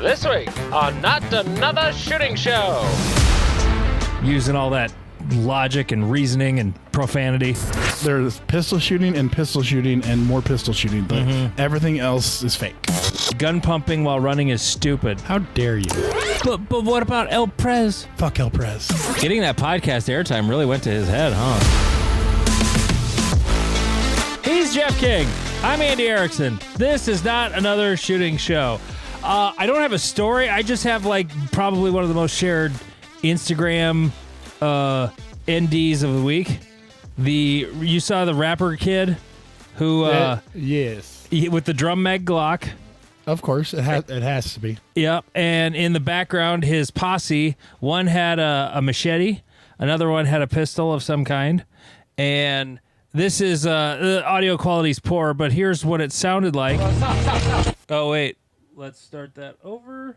This week on Not Another Shooting Show. Using all that logic and reasoning and profanity. There's pistol shooting and more pistol shooting, but everything else is fake. Gun pumping while running is stupid. How dare you? But what about El Prez? Fuck El Prez. Getting that podcast airtime really went to his head, huh? He's Jeff King. I'm Andy Erickson. This is Not Another Shooting Show. I don't have a story. I just have probably one of the most shared Instagram NDs of the week. You saw the rapper kid who yes, with the drum mag Glock. Of course, it has to be. Yep, and in the background, his posse. One had a machete, another one had a pistol of some kind, and this is the audio quality's poor. But here's what it sounded like. Oh wait, let's start that over.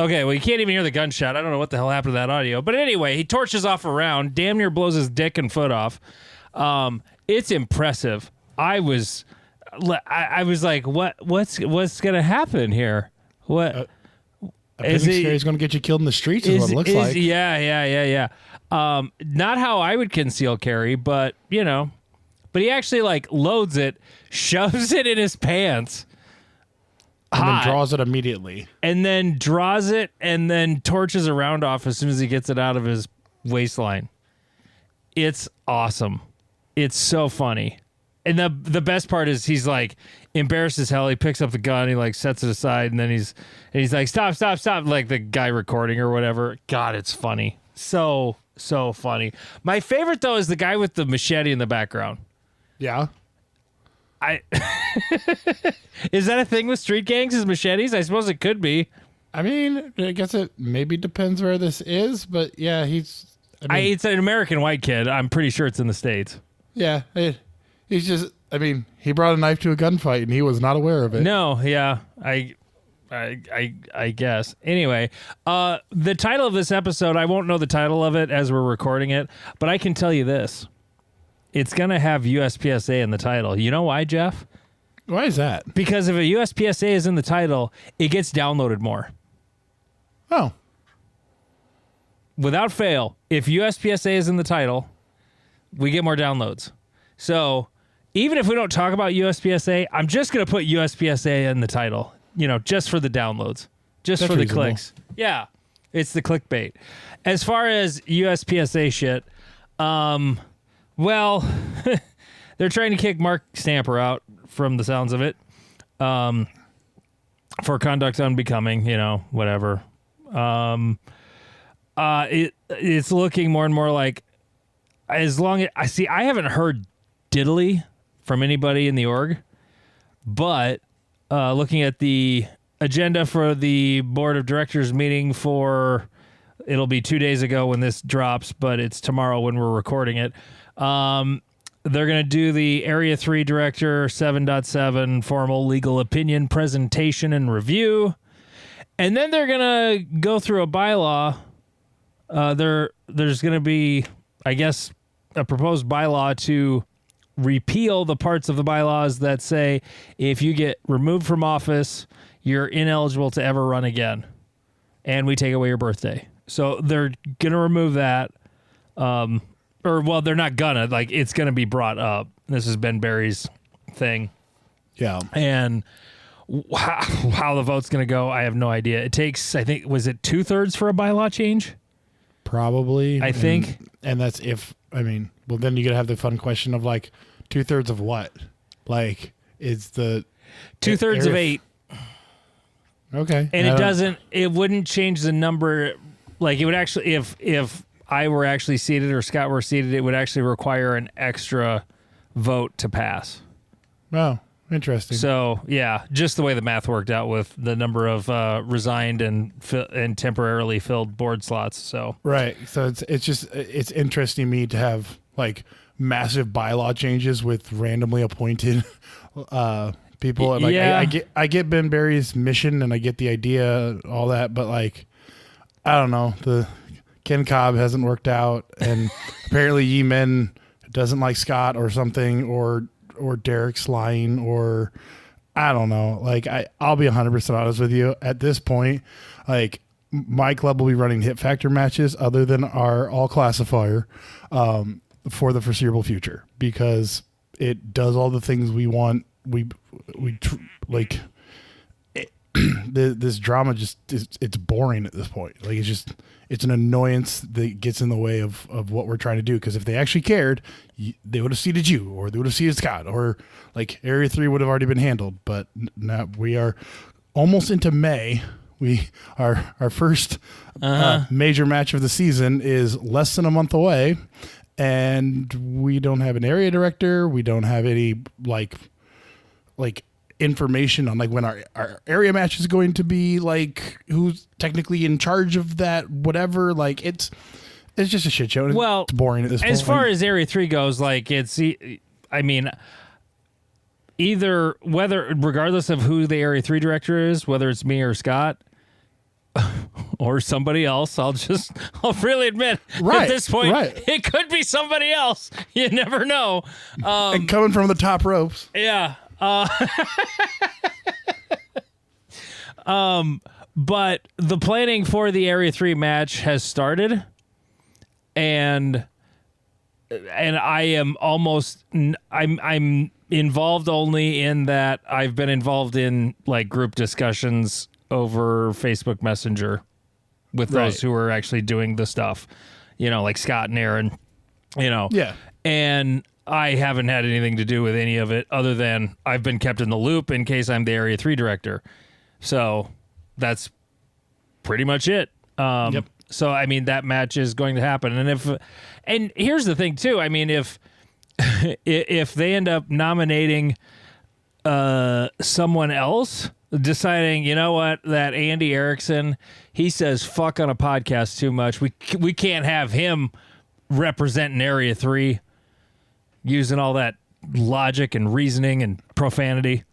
Okay, well, you can't even hear the gunshot. I don't know what the hell happened to that audio. But anyway, he torches off a round, damn near blows his dick and foot off. It's impressive. I was like, what's going to happen here? What? He's going to get you killed in the streets is what it looks like. Yeah. Not how I would conceal carry, but, But he actually, loads it, shoves it in his pants. And then draws it immediately. And then draws it and then torches a round off as soon as he gets it out of his waistline. It's awesome. It's so funny. And the best part is he's embarrassed as hell. He picks up the gun, he sets it aside, and then he's like, stop. Like the guy recording or whatever. God, it's funny. So funny. My favorite though is the guy with the machete in the background. Yeah. Is that a thing with street gangs, is machetes? I suppose it could be. I mean, I guess it maybe depends where this is, but yeah, it's an American white kid. I'm pretty sure it's in the States. Yeah, he's just, he brought a knife to a gunfight and he was not aware of it. No, yeah, I guess. Anyway, the title of this episode, I won't know the title of it as we're recording it, but I can tell you this. It's going to have USPSA in the title. You know why, Jeff? Why is that? Because if a USPSA is in the title, it gets downloaded more. Oh. Without fail, if USPSA is in the title, we get more downloads. So even if we don't talk about USPSA, I'm just going to put USPSA in the title, just for the downloads, just That's for the reasonable. clicks. Yeah, it's the clickbait. As far as USPSA shit, well, they're trying to kick Mark Stamper out from the sounds of it, for conduct unbecoming, whatever. It's looking more and more like, as long as I haven't heard diddly from anybody in the org, but looking at the agenda for the board of directors meeting it'll be 2 days ago when this drops, but it's tomorrow when we're recording it. They're going to do the Area 3 Director 7.7 formal legal opinion presentation and review. And then they're going to go through a bylaw. There's going to be, I guess, a proposed bylaw to repeal the parts of the bylaws that say if you get removed from office, you're ineligible to ever run again. And we take away your birthday. So they're going to remove that. They're not gonna, it's gonna be brought up. This is Ben Barry's thing. Yeah. And how the vote's gonna go, I have no idea. It takes, I think, was it 2/3 for a bylaw change? Probably. I think. And that's if, then you gotta have the fun question of 2/3 of what? Is the 2/3 of 8. Okay. And it wouldn't change the number. It would actually, if I were actually seated or Scott were seated, it would actually require an extra vote to pass. Oh, interesting. So, yeah, just the way the math worked out with the number of resigned and temporarily filled board slots. So right. So it's interesting to me to have massive bylaw changes with randomly appointed people. And yeah. I get Ben Barry's mission and I get the idea, all that, but I don't know, the Ken Cobb hasn't worked out, and apparently Yemen doesn't like Scott or something, or Derek's lying, or I don't know. Like I'll be 100% honest with you. At this point, like my club will be running Hit Factor matches other than our all classifier for the foreseeable future, because it does all the things we want. This drama just it's boring at this point. Like it's an annoyance that gets in the way of what we're trying to do. Because if they actually cared, they would have seated you, or they would have seated Scott, or like Area 3 would have already been handled. But now we are almost into May. Our first major match of the season is less than a month away, and we don't have an area director. We don't have any like information on like when our area match is going to be, like who's technically in charge of that, whatever. Like it's just a shit show. Well, it's boring at this point. As far as Area 3 goes, like I mean, regardless of who the Area 3 director is, whether it's me or Scott or somebody else, I'll freely admit at this point, it could be somebody else. You never know. And coming from the top ropes. Yeah. But the planning for the Area 3 match has started, and I am almost I'm involved only in that I've been involved in like group discussions over Facebook Messenger with those who are actually doing the stuff, like Scott and Aaron, Yeah. And I haven't had anything to do with any of it other than I've been kept in the loop in case I'm the Area 3 director. So that's pretty much it. Yep. So, I mean, that match is going to happen. And here's the thing, too. I mean, if they end up nominating someone else, deciding, you know what, that Andy Erickson, he says fuck on a podcast too much. We can't have him representing Area 3 using all that logic and reasoning and profanity.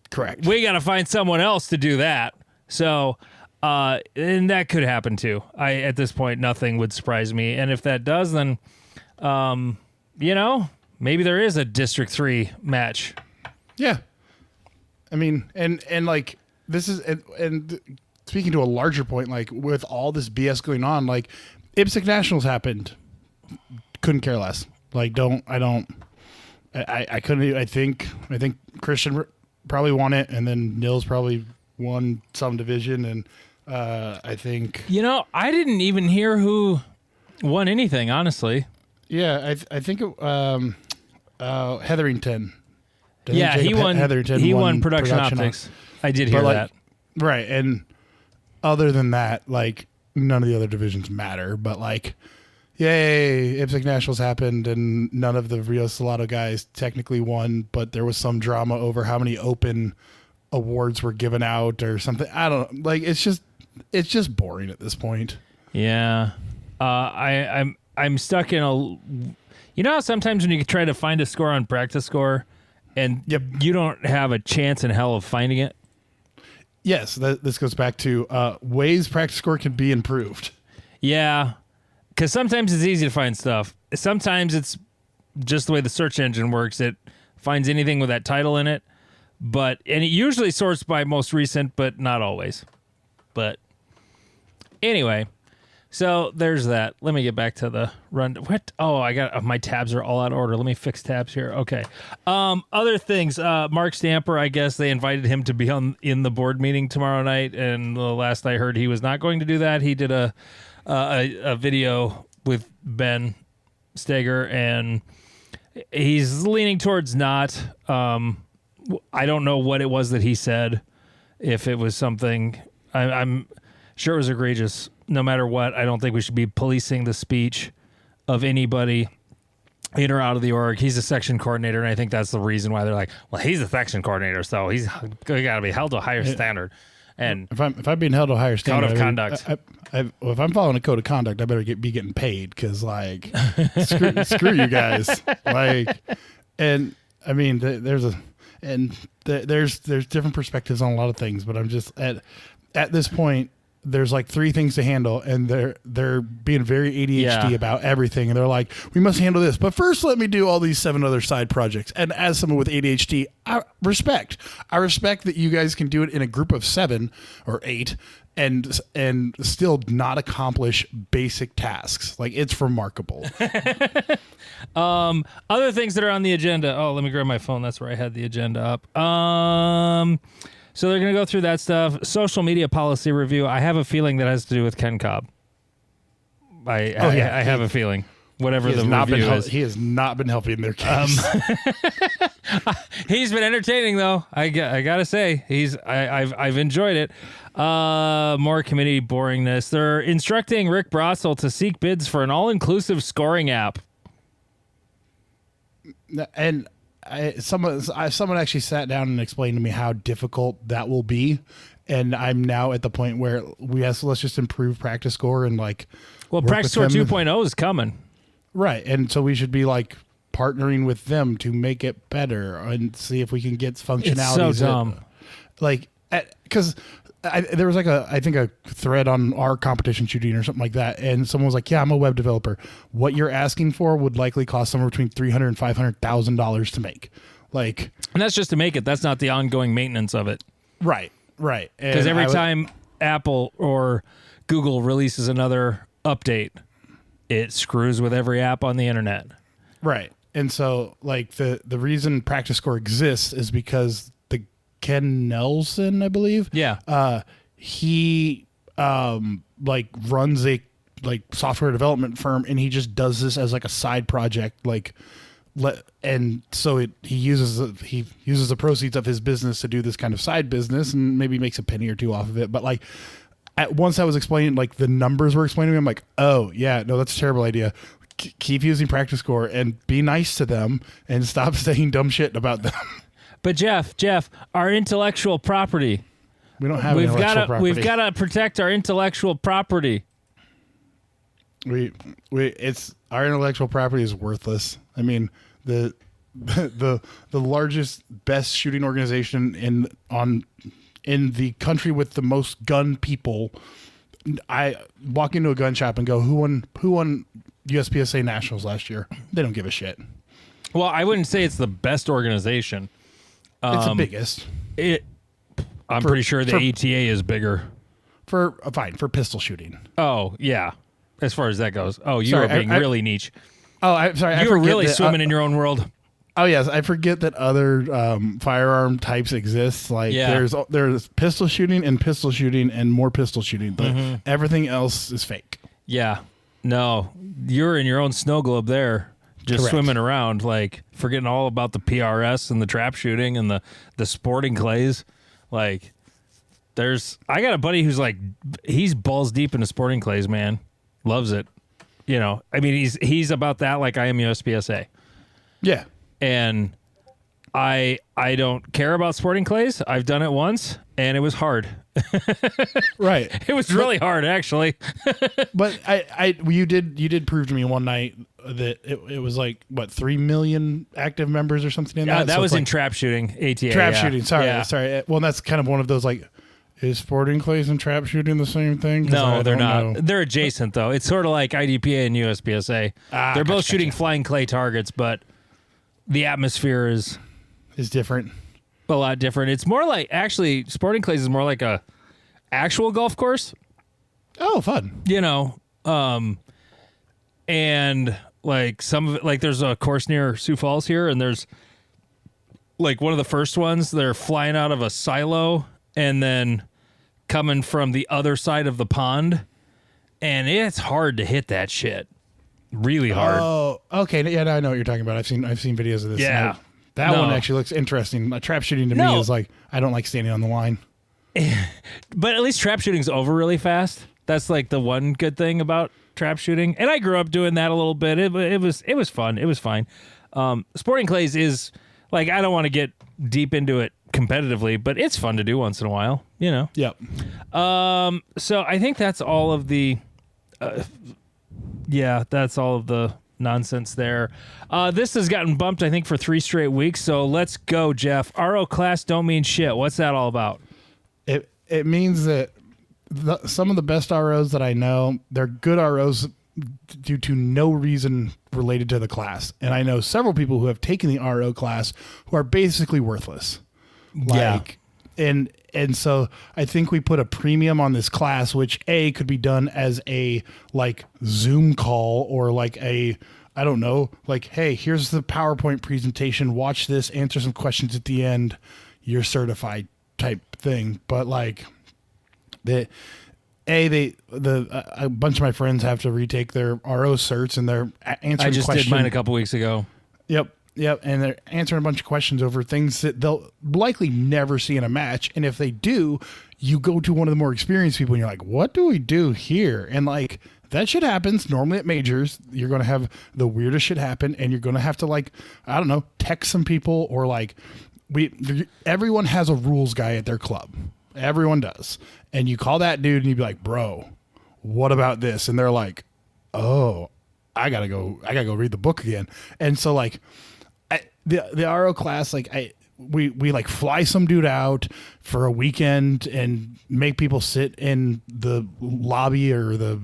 Correct. We got to find someone else to do that. So, and that could happen too. At this point, nothing would surprise me. And if that does, then, maybe there is a District 3 match. Yeah. I mean, and like this is, and speaking to a larger point, like with all this BS going on, like IPSC Nationals happened. Couldn't care less. Like, I couldn't, I think Christian probably won it, and then Nils probably won some division, and I think... I didn't even hear who won anything, honestly. Yeah, I think Hetherington. Yeah, he won. Hetherington won Production Optics. I did hear that. Right, and other than that, like, none of the other divisions matter, but like... Yay, IPSC Nationals happened, and none of the Rio Salado guys technically won, but there was some drama over how many open awards were given out or something. I don't know. Like, it's just boring at this point. Yeah. I'm stuck in how sometimes when you try to find a score on Practice Score and you don't have a chance in hell of finding it? Yes, this goes back to ways Practice Score can be improved. Yeah. Because sometimes it's easy to find stuff. Sometimes it's just the way the search engine works. It finds anything with that title in it. And it usually sorts by most recent, but not always. But anyway, so there's that. Let me get back to the run. What? Oh, I got my tabs are all out of order. Let me fix tabs here. Okay. Other things. Mark Stamper, I guess they invited him to be in the board meeting tomorrow night. And the last I heard, he was not going to do that. He did a video with Ben Steger, and he's leaning towards not. I don't know what it was that he said. If it was something, I'm sure it was egregious. No matter what, I don't think we should be policing the speech of anybody in or out of the org. He's a section coordinator, and I think that's the reason why they're like, well, he's a section coordinator, so he's got to be held to a higher standard. And if I'm being held to a higher standard, code of conduct. If I'm following a code of conduct, I better be getting paid, because like screw you guys. Like, and I mean, there's different perspectives on a lot of things, but I'm just at this point, there's like 3 things to handle, and they're being very ADHD about everything, and they're like, we must handle this, but first let me do all these 7 other side projects. And as someone with ADHD, I respect that you guys can do it in a group of 7 or 8 and still not accomplish basic tasks. Like, it's remarkable. Other things that are on the agenda. Oh, let me grab my phone. That's where I had the agenda up. So they're going to go through that stuff. Social media policy review. I have a feeling that has to do with Ken Cobb. I have a feeling. Whatever the review is. He has not been helping their case. He's been entertaining, though. I gotta say, I've enjoyed it. More committee boringness. They're instructing Rick Brossel to seek bids for an all-inclusive scoring app. And someone actually sat down and explained to me how difficult that will be, and I'm now at the point where let's just improve practice score and like. Well, practice score 2.0 is coming, right? And so we should be like partnering with them to make it better and see if we can get functionality. It's so dumb, because there was like a thread on our competition shooting or something like that, and someone was like, "Yeah, I'm a web developer. What you're asking for would likely cost somewhere between $300,000 and $500,000 to make." Like, and that's just to make it. That's not the ongoing maintenance of it. Right. Because every time Apple or Google releases another update, it screws with every app on the internet. Right. And so, like, the reason Practice Score exists is because Ken Nelson, I believe. Yeah. He like runs a like software development firm, and he just does this as like a side project, and so he uses the proceeds of his business to do this kind of side business, and maybe makes a penny or two off of it. But like, once I was explaining, like the numbers were explaining to me, I'm like, oh yeah, no, that's a terrible idea. Keep using Practice Score and be nice to them and stop saying dumb shit about them. But Jeff, our intellectual property. We don't have intellectual property. We've got to protect our intellectual property. It's our intellectual property is worthless. I mean, the largest, best shooting organization in the country with the most gun people. I walk into a gun shop and go, who won USPSA Nationals last year? They don't give a shit. Well, I wouldn't say it's the best organization. It's the biggest. I'm pretty sure the ATA is bigger. For pistol shooting. Oh, yeah. As far as that goes. Oh, you are being really niche. Oh, I'm sorry. You were really swimming in your own world. Oh, yes. I forget that other firearm types exist. Like, there's pistol shooting and more pistol shooting. But everything else is fake. Yeah. No. You're in your own snow globe there. Just Correct. Swimming around, like forgetting all about the PRS and the trap shooting and the sporting clays. Like, I got a buddy who's like, he's balls deep into sporting clays, man. Loves it. You know, I mean, he's about that like I am USPSA. Yeah. And I don't care about sporting clays. I've done it once, and it was hard. Right. It was really hard, actually. But you did prove to me one night that it was like, what, 3 million active members or something in that? Yeah, that was in trap shooting, ATA. Trap shooting, sorry. Well, that's kind of one of those, like, is sporting clays and trap shooting the same thing? No, they're not. They're adjacent, though. It's sort of like IDPA and USPSA. They're both shooting flying clay targets, but the atmosphere is different. A lot different. It's more like, actually, sporting clays is more like a actual golf course. Oh, fun. You know, and like some of it, like there's a course near Sioux Falls here, and there's like one of the first ones, they're flying out of a silo and then coming from the other side of the pond, and it's hard to hit that shit. Really hard. Oh, okay. Yeah, I know what you're talking about. I've seen videos of this. Yeah. That one actually looks interesting. Trap shooting to me is like, I don't like standing on the line. But at least trap shooting's over really fast. That's like the one good thing about trap shooting. And I grew up doing that a little bit. It was fun. It was fine. Sporting clays is like, I don't want to get deep into it competitively, but it's fun to do once in a while, you know? Yep. So I think that's all of the, that's all of the nonsense there. This has gotten bumped, I think, for 3 straight weeks. So let's go, Jeff. RO class don't mean shit. What's that all about? It means that some of the best ROs that I know, they're good ROs due to no reason related to the class. And I know several people who have taken the RO class who are basically worthless. Like, and so I think we put a premium on this class, which could be done as a like Zoom call or like a, I don't know, like, hey, here's the PowerPoint presentation. Watch this, answer some questions at the end. You're certified type thing. But like a bunch of my friends have to retake their RO certs and they're answering I just questions. did mine a couple weeks ago. Yep. And they're answering a bunch of questions over things that they'll likely never see in a match. And if they do, you go to one of the more experienced people and you're like, what do we do here? And like, that shit happens normally at majors. You're going to have the weirdest shit happen and you're going to have to like, I don't know, text some people or like everyone has a rules guy at their club. Everyone does. And you call that dude and you'd be like, bro, what about this? And they're like, oh, I gotta go read the book again. And so like the RO class, like we like fly some dude out for a weekend and make people sit in the lobby or the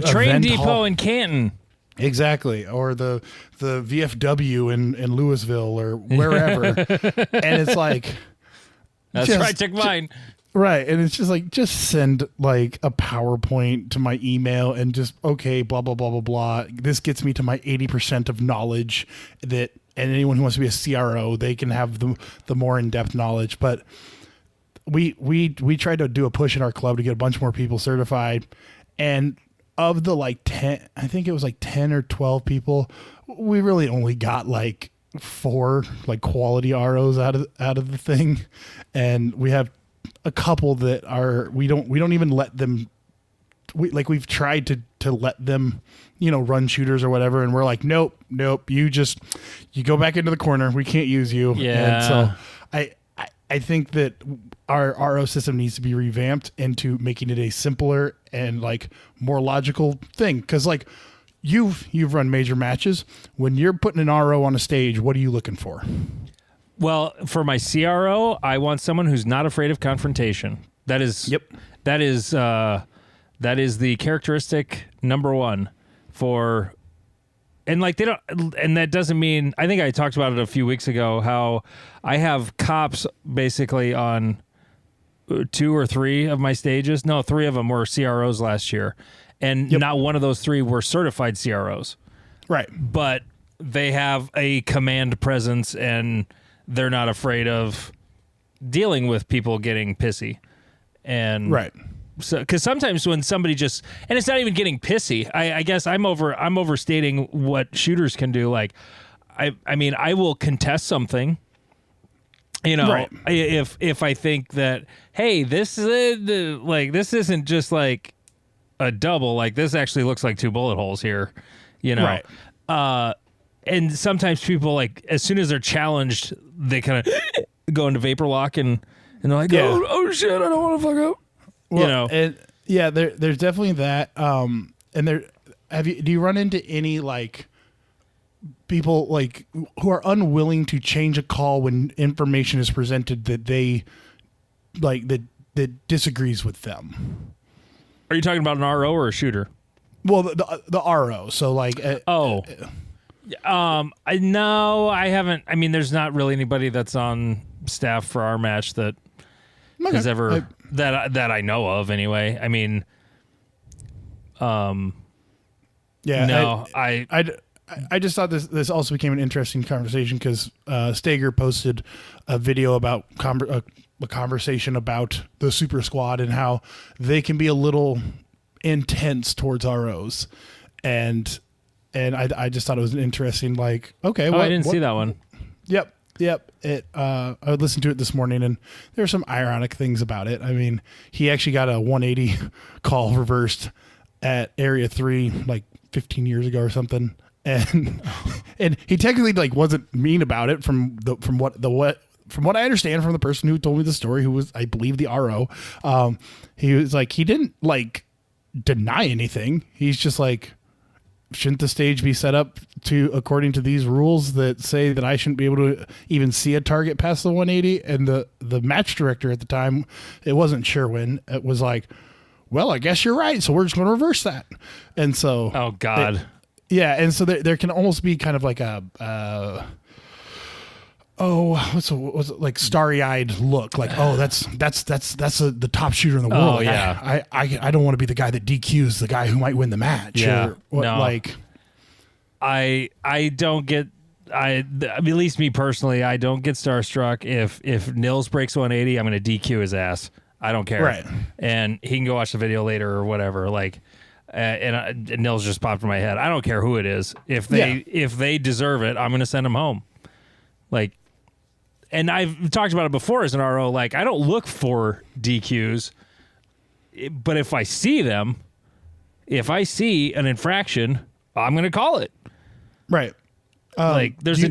train depot hall in Canton. Exactly. Or the VFW in Louisville or wherever. And it's like, that's right. Check mine. Right. And it's just like, just send like a PowerPoint to my email and just, okay, blah, blah, blah, blah, blah. This gets me to my 80% of knowledge and anyone who wants to be a CRO, they can have the more in-depth knowledge. But we tried to do a push in our club to get a bunch more people certified. And of the like 10, I think it was like 10 or 12 people, we really only got like 4 like quality ROs out of the thing. And we have a couple that are, we don't even let them, we've tried to let them, run shooters or whatever. And we're like, nope. You go back into the corner. We can't use you. Yeah. And so I think that our RO system needs to be revamped into making it a simpler and like more logical thing. Cause like you've run major matches. When you're putting an RO on a stage, what are you looking for? Well, for my CRO, I want someone who's not afraid of confrontation. That is the characteristic number one for, and like they don't, and that doesn't mean, I think I talked about it a few weeks ago, how I have cops basically on 2 or 3 of my stages. No, 3 of them were CROs last year. And not one of those 3 were certified CROs. Right. But they have a command presence and they're not afraid of dealing with people getting pissy. And right. So, because sometimes when somebody just, and it's not even getting pissy, I guess I'm overstating what shooters can do. Like, I mean, I will contest something, right. if I think that, hey, this isn't just like a double, like this actually looks like 2 bullet holes here, Right. And sometimes people, like, as soon as they're challenged, they kind of go into vapor lock and they're like, oh shit, I don't want to fuck up. Well, and there's definitely that. And do you run into any like people like who are unwilling to change a call when information is presented that they like that disagrees with them? Are you talking about an RO or a shooter? Well, the RO. So like, I haven't. I mean, there's not really anybody that's on staff for our match that has ever that I know of. Anyway, I mean, yeah. No, I just thought this also became an interesting conversation because Stager posted a video about a conversation about the Super Squad and how they can be a little intense towards ROs, and I just thought it was an interesting, like, okay. I didn't see that one. Yep. I would listen to it this morning, and there are some ironic things about it. I mean, he actually got a 180 call reversed at Area 3 like 15 years ago or something, and he technically like wasn't mean about it from what I understand from the person who told me the story, who was, I believe, the RO. He was like, he didn't like deny anything. He's just like, shouldn't the stage be set up to according to these rules that say that I shouldn't be able to even see a target past the 180? And the match director at the time, it wasn't Sherwin, it was like, well, I guess you're right, so we're just going to reverse that. And so Oh God. and so there can almost be kind of like a what's it, like starry-eyed look, like, oh, that's the top shooter in the world. Oh, yeah. I don't want to be the guy that DQs the guy who might win the match. Yeah. Or what, No. like, I don't get. I at least me personally, I don't get starstruck if Nils breaks 180. I'm going to DQ his ass. I don't care. Right. And he can go watch the video later or whatever. Like, and Nils just popped in my head. I don't care who it is. If they deserve it, I'm going to send them home. Like, and I've talked about it before as an RO. Like, I don't look for DQs, but if I see them, if I see an infraction, I'm going to call it. right. Like, there's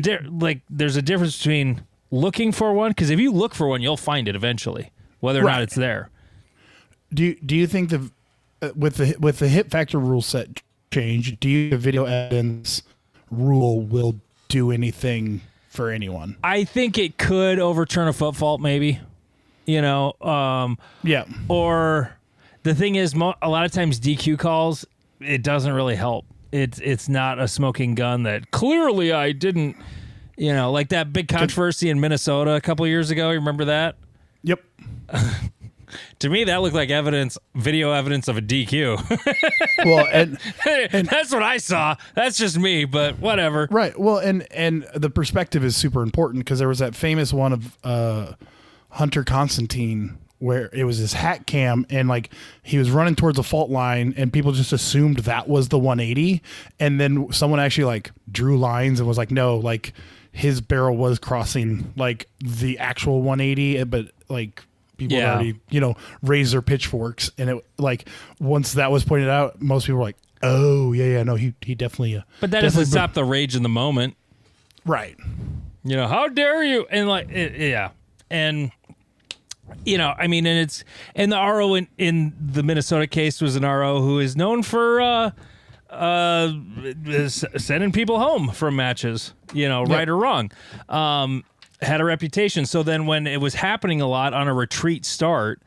there's a difference between looking for one, because if you look for one, you'll find it eventually, whether or not it's there. Do you think with the hit factor rule set change, do you think the video evidence rule will do anything for anyone? I think it could overturn a foot fault, maybe. Yeah. Or the thing is, a lot of times DQ calls, it doesn't really help. It's not a smoking gun that clearly I didn't, like that big controversy in Minnesota a couple of years ago. You remember that? Yep. To me, that looked like video evidence of a DQ. Well, and that's what I saw. That's just me, but whatever. right. Well, and the perspective is super important, because there was that famous one of Hunter Constantine where it was his hat cam, and like he was running towards a fault line and people just assumed that was the 180. And then someone actually like drew lines and was like, no, like his barrel was crossing like the actual 180, but like people had already, raised their pitchforks. And it, like, once that was pointed out, most people were like, oh yeah, no, he definitely. But that doesn't stop the rage in the moment. Right. How dare you? And like, yeah. And, I mean, and the RO in the Minnesota case was an RO who is known for sending people home from matches, right or wrong. Had a reputation. So then when it was happening a lot on a retreat start,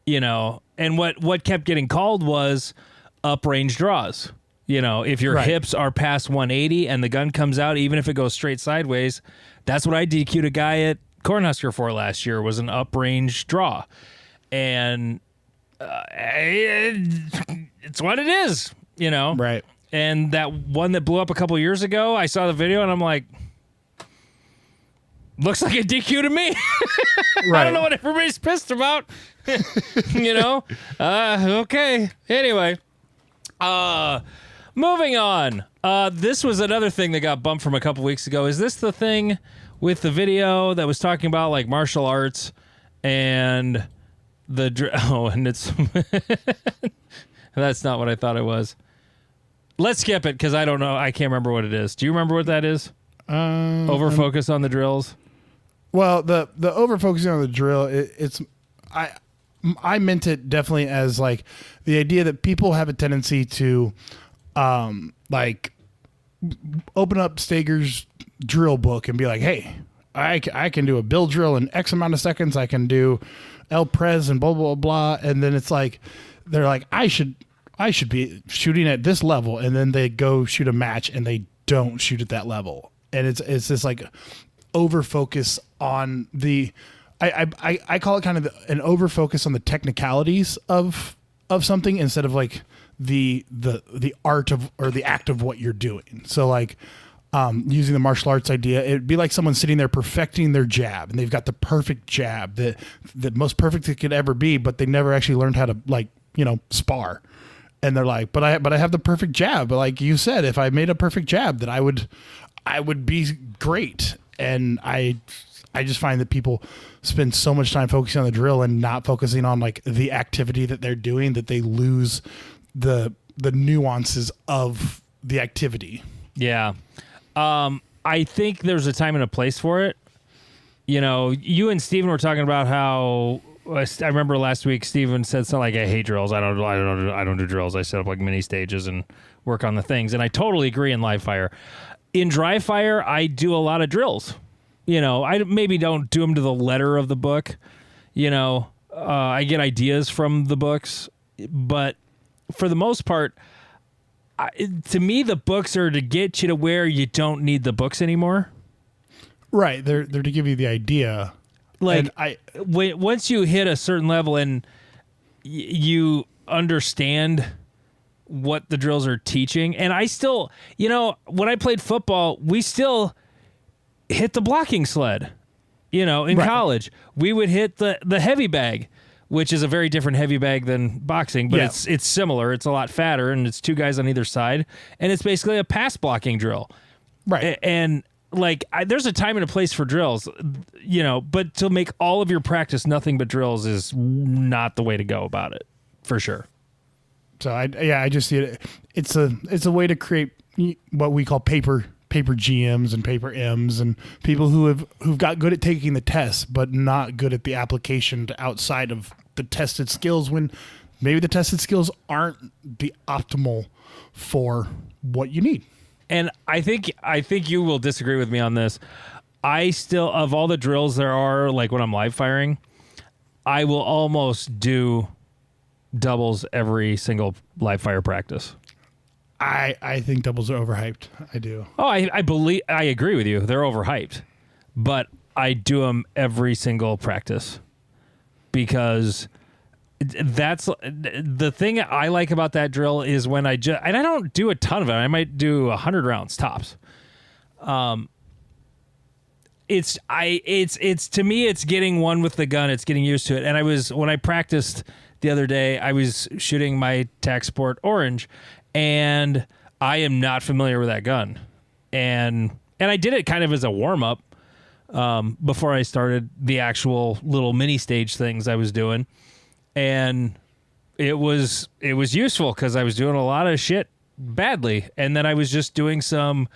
and what kept getting called was uprange draws. If your hips are past 180 and the gun comes out, even if it goes straight sideways, that's what I DQ'd a guy at Cornhusker for last year, was an uprange draw. And it's what it is, Right. And that one that blew up a couple years ago, I saw the video and I'm like, looks like a DQ to me. Right. I don't know what everybody's pissed about. Okay. Anyway, moving on. This was another thing that got bumped from a couple weeks ago. Is this the thing with the video that was talking about like martial arts and and it's that's not what I thought it was. Let's skip it because I don't know. I can't remember what it is. Do you remember what that is? Over focus on the drills. Well, the over focusing on the drill, I meant it definitely as like the idea that people have a tendency to like open up Stager's drill book and be like, hey, I can do a bill drill in X amount of seconds. I can do El Pres and blah, blah, blah. And then it's like, they're like, I should be shooting at this level. And then they go shoot a match and they don't shoot at that level. And it's this like over focus on the, I call it kind of an over focus on the technicalities of something instead of like the art of, or the act of what you're doing. So like, using the martial arts idea, it'd be like someone sitting there perfecting their jab, and they've got the perfect jab, that most perfect it could ever be, but they never actually learned how to like, spar. And they're like, but I have the perfect jab. But like you said, if I made a perfect jab, that I would be great. And I just find that people spend so much time focusing on the drill and not focusing on like the activity that they're doing, that they lose the nuances of the activity. Yeah. I think there's a time and a place for it. You and Steven were talking about how I remember last week Steven said something like, I hate drills. I don't do drills. I set up like mini stages and work on the things. And I totally agree in live fire. In dry fire, I do a lot of drills. I maybe don't do them to the letter of the book. I get ideas from the books, but for the most part, to me, the books are to get you to where you don't need the books anymore. Right. They're to give you the idea. Like, once you hit a certain level and you understand what the drills are teaching, and I still, when I played football, we still hit the blocking sled. In college, we would hit the heavy bag, which is a very different heavy bag than boxing, but it's similar. It's a lot fatter, and it's two guys on either side, and it's basically a pass blocking drill. Right. And there's a time and a place for drills, but to make all of your practice nothing but drills is not the way to go about it, for sure. So I just see it. It's a way to create what we call paper GMs and paper M's, and people who've got good at taking the tests, but not good at the application to outside of the tested skills, when maybe the tested skills aren't the optimal for what you need. And I think you will disagree with me on this. I still, of all the drills there are, like when I'm live firing, I will almost do doubles every single live fire practice. I think doubles are overhyped. I do. Oh, I agree with you. They're overhyped, but I do them every single practice because that's the thing I like about that drill is when and I don't do a ton of it. I might do 100 rounds tops. It's to me, it's getting one with the gun. It's getting used to it. And when I practiced the other day, I was shooting my TAC Sport Orange, and I am not familiar with that gun. And I did it kind of as a warm-up before I started the actual little mini stage things I was doing. And it was useful because I was doing a lot of shit badly. And then I was just doing some,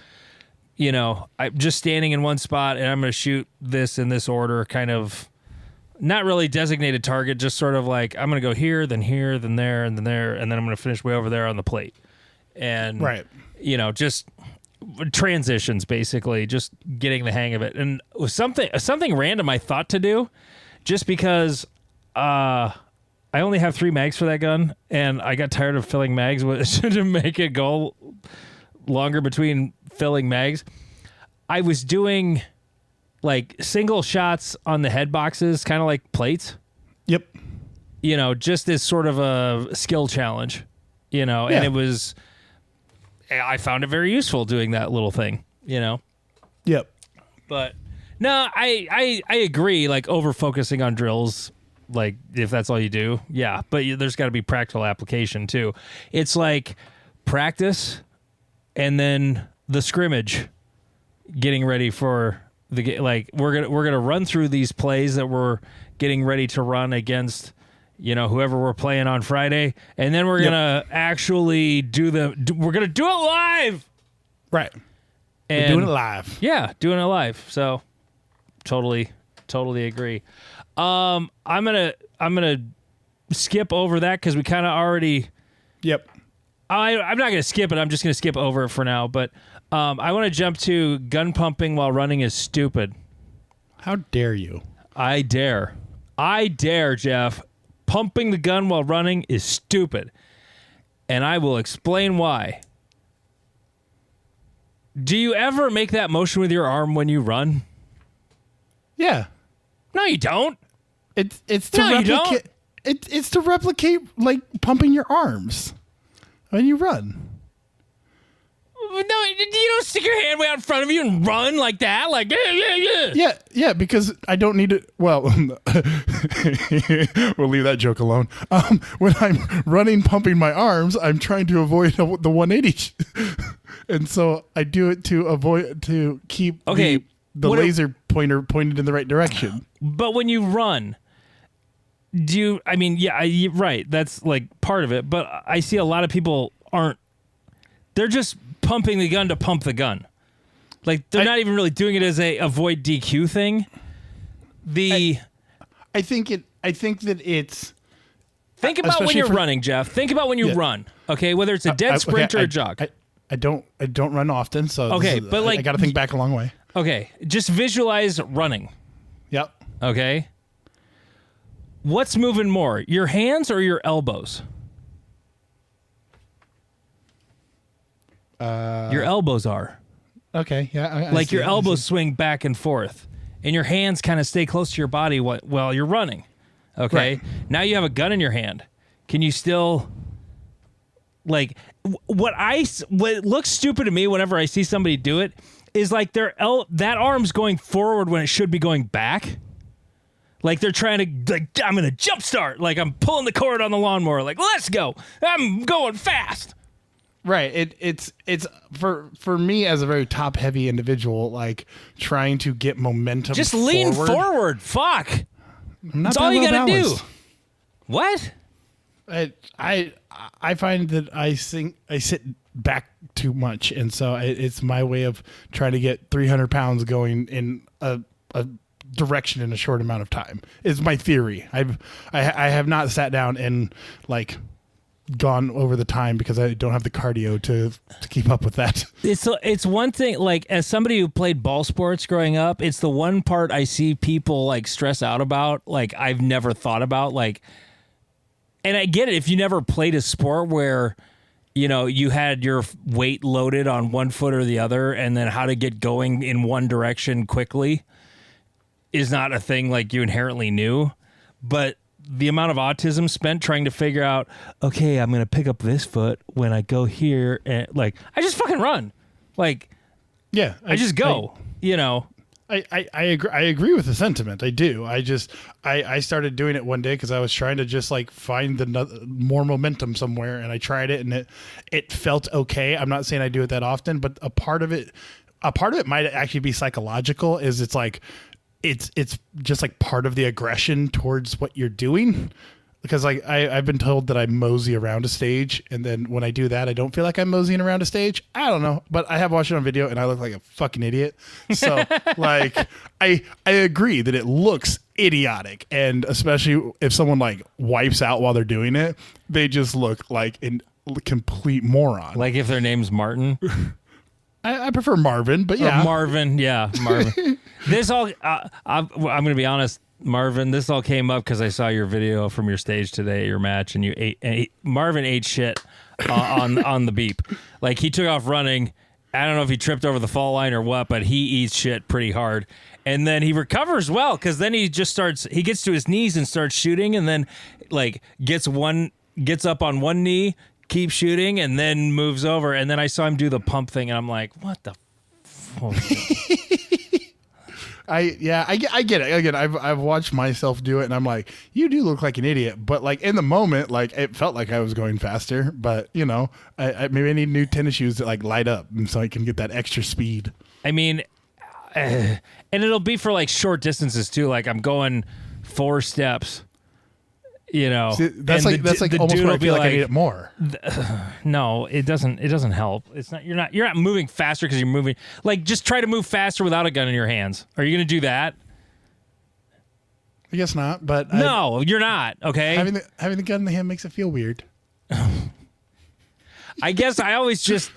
I'm just standing in one spot and I'm going to shoot this in this order, kind of not really designated target, just sort of like I'm going to go here, then there, and then there, and then I'm going to finish way over there on the plate. And, right. Just transitions, basically, just getting the hang of it. And it was something random I thought to do just because I only have 3 mags for that gun, and I got tired of filling mags to make it go longer between filling mags. I was doing like single shots on the head boxes, kind of like plates. Yep. Just as sort of a skill challenge, and I found it very useful doing that little thing, Yep. But no, I agree. Like over focusing on drills, like if that's all you do, yeah. But there's got to be practical application too. It's like practice, and then the scrimmage, getting ready for the like we're gonna run through these plays that we're getting ready to run against, whoever we're playing on Friday, and then we're gonna actually we're gonna do it live, right? And we're doing it live, yeah, doing it live. So totally agree. I'm gonna skip over that because we kind of already. Yep. I'm not gonna skip it. I'm just gonna skip over it for now. But I want to jump to gun pumping while running is stupid. How dare you? I dare, Jeff. Pumping the gun while running is stupid, and I will explain why. Do you ever make that motion with your arm when you run? Yeah. No, you don't. It's to replicate. You don't. It's to replicate like pumping your arms when you run. No, you don't stick your hand way out in front of you and run like that. Like Yeah, because I don't need it. Well, we'll leave that joke alone. When I'm running, pumping my arms, I'm trying to avoid the 180, and so I do it to keep the laser pointer pointed in the right direction. But when you run, right, that's like part of it. But I see a lot of people aren't. They're just pumping the gun to pump the gun. Like they're not even really doing it as a avoid DQ thing. I think I think that it's. Think about when you're running, Jeff. Think about when you run. Okay, whether it's a dead sprint or a jog. I don't run often, so okay, but like I got to think back a long way. Okay, just visualize running. Yep. Okay. What's moving more, your hands or your elbows? Your elbows are. Okay, yeah. Like your elbows swing back and forth, and your hands kind of stay close to your body while you're running. Okay. Right. Now you have a gun in your hand. Can you still, like, what looks stupid to me whenever I see somebody do it is like that arm's going forward when it should be going back. Like they're trying to, like, I'm going to jump start. Like I'm pulling the cord on the lawnmower. Like, let's go. I'm going fast. Right. It's for me as a very top heavy individual, like trying to get momentum. Just lean forward. Fuck. That's all you got to do. What? I find that I sit back too much, and so it's my way of trying to get 300 pounds going in a direction in a short amount of time. Is my theory. I have not sat down and like gone over the time because I don't have the cardio to keep up with that. It's one thing, like as somebody who played ball sports growing up, it's the one part I see people like stress out about, like I've never thought about, like, and I get it if you never played a sport where, you know, you had your weight loaded on one foot or the other and then how to get going in one direction quickly is not a thing like you inherently knew, but the amount of autism spent trying to figure out, okay, I'm going to pick up this foot when I go here. And like, I just fucking run. Like, yeah, I just go, you know. I agree. I agree with the sentiment. I do. I started doing it one day because I was trying to just like find more momentum somewhere, and I tried it, and it felt okay. I'm not saying I do it that often, but a part of it might actually be psychological. Is it's like it's just like part of the aggression towards what you're doing. Because like I've been told that I mosey around a stage, and then when I do that, I don't feel like I'm moseying around a stage. I don't know, but I have watched it on video, and I look like a fucking idiot. So like I agree that it looks idiotic, and especially if someone like wipes out while they're doing it, they just look like a complete moron. Like if their name's Martin. I prefer Marvin, but yeah, Marvin. This all I'm going to be honest. Marvin, this all came up because I saw your video from your stage today, your match, and Marvin ate shit on the beep. Like he took off running. I don't know if he tripped over the fall line or what, but he eats shit pretty hard. And then he recovers well because then he gets to his knees and starts shooting, and then like gets up on one knee, keeps shooting, and then moves over. And then I saw him do the pump thing, and I'm like, what the fuck? I get it. Again, I've watched myself do it, and I'm like, you do look like an idiot. But like in the moment, like it felt like I was going faster. But you know, maybe I need new tennis shoes that like light up, and so I can get that extra speed. I mean, and it'll be for like short distances too. Like I'm going 4 steps. You know, see, that's like almost where I feel like I need it more. No, it doesn't. It doesn't help. It's not. You're not moving faster because you're moving. Like, just try to move faster without a gun in your hands. Are you going to do that? I guess not. But no, you're not. Okay. Having the gun in the hand makes it feel weird. I guess I always just.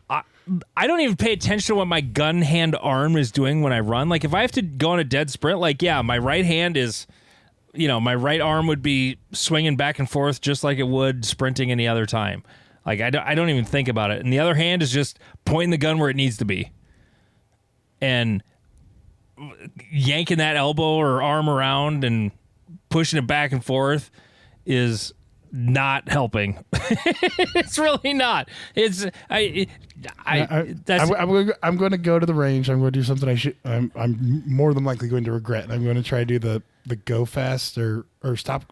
I don't even pay attention to what my gun hand arm is doing when I run. Like, if I have to go on a dead sprint, like, yeah, my right hand is. You know, my right arm would be swinging back and forth just like it would sprinting any other time. Like, I don't even think about it. And the other hand is just pointing the gun where it needs to be. And yanking that elbow or arm around and pushing it back and forth is not helping. It's really not. I'm going to go to the range. I'm going to do something I'm more than likely going to regret. I'm going to try to do the go fast or stop,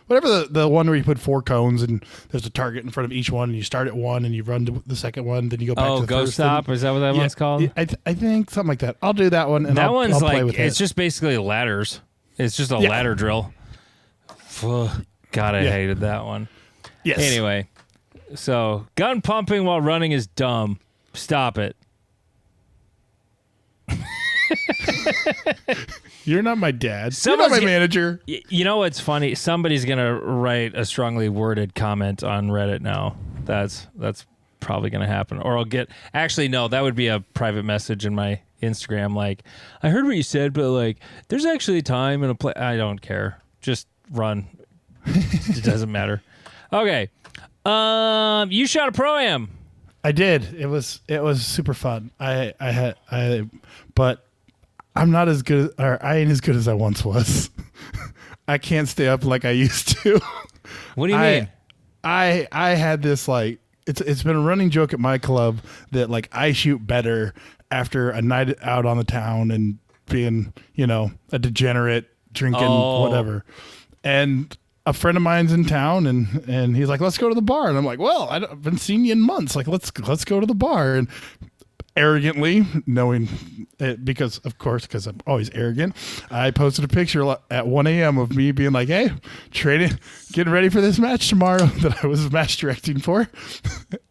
whatever the one where you put 4 cones and there's a target in front of each one, and you start at one and you run to the second one, then you go back to the go first. Stop? Is that what that one's called? I think something like that. I'll do that one. And that one's I'll play like with it's just basically ladders. It's just a ladder drill. God, I hated that one. Yes. Anyway, so gun pumping while running is dumb. Stop it. You're not my dad. You're not my manager. You know what's funny? Somebody's gonna write a strongly worded comment on Reddit now. That's probably gonna happen. Or I'll get. Actually, no. That would be a private message in my Instagram. Like, I heard what you said, but like, there's actually a time and a place. I don't care. Just run. It doesn't matter. Okay. You shot a pro-am. I did. It was super fun. But I'm not as good, or I ain't as good as I once was. I can't stay up like I used to. What do you mean? I had this, like, it's been a running joke at my club that, like, I shoot better after a night out on the town and being, a degenerate, drinking, whatever. And a friend of mine's in town, and he's like, let's go to the bar. And I'm like, well, I've been seeing you in months. Like, let's go to the bar. And arrogantly, knowing it, because I'm always arrogant, I posted a picture at 1 a.m. of me being like, hey, training, getting ready for this match tomorrow that I was match directing for.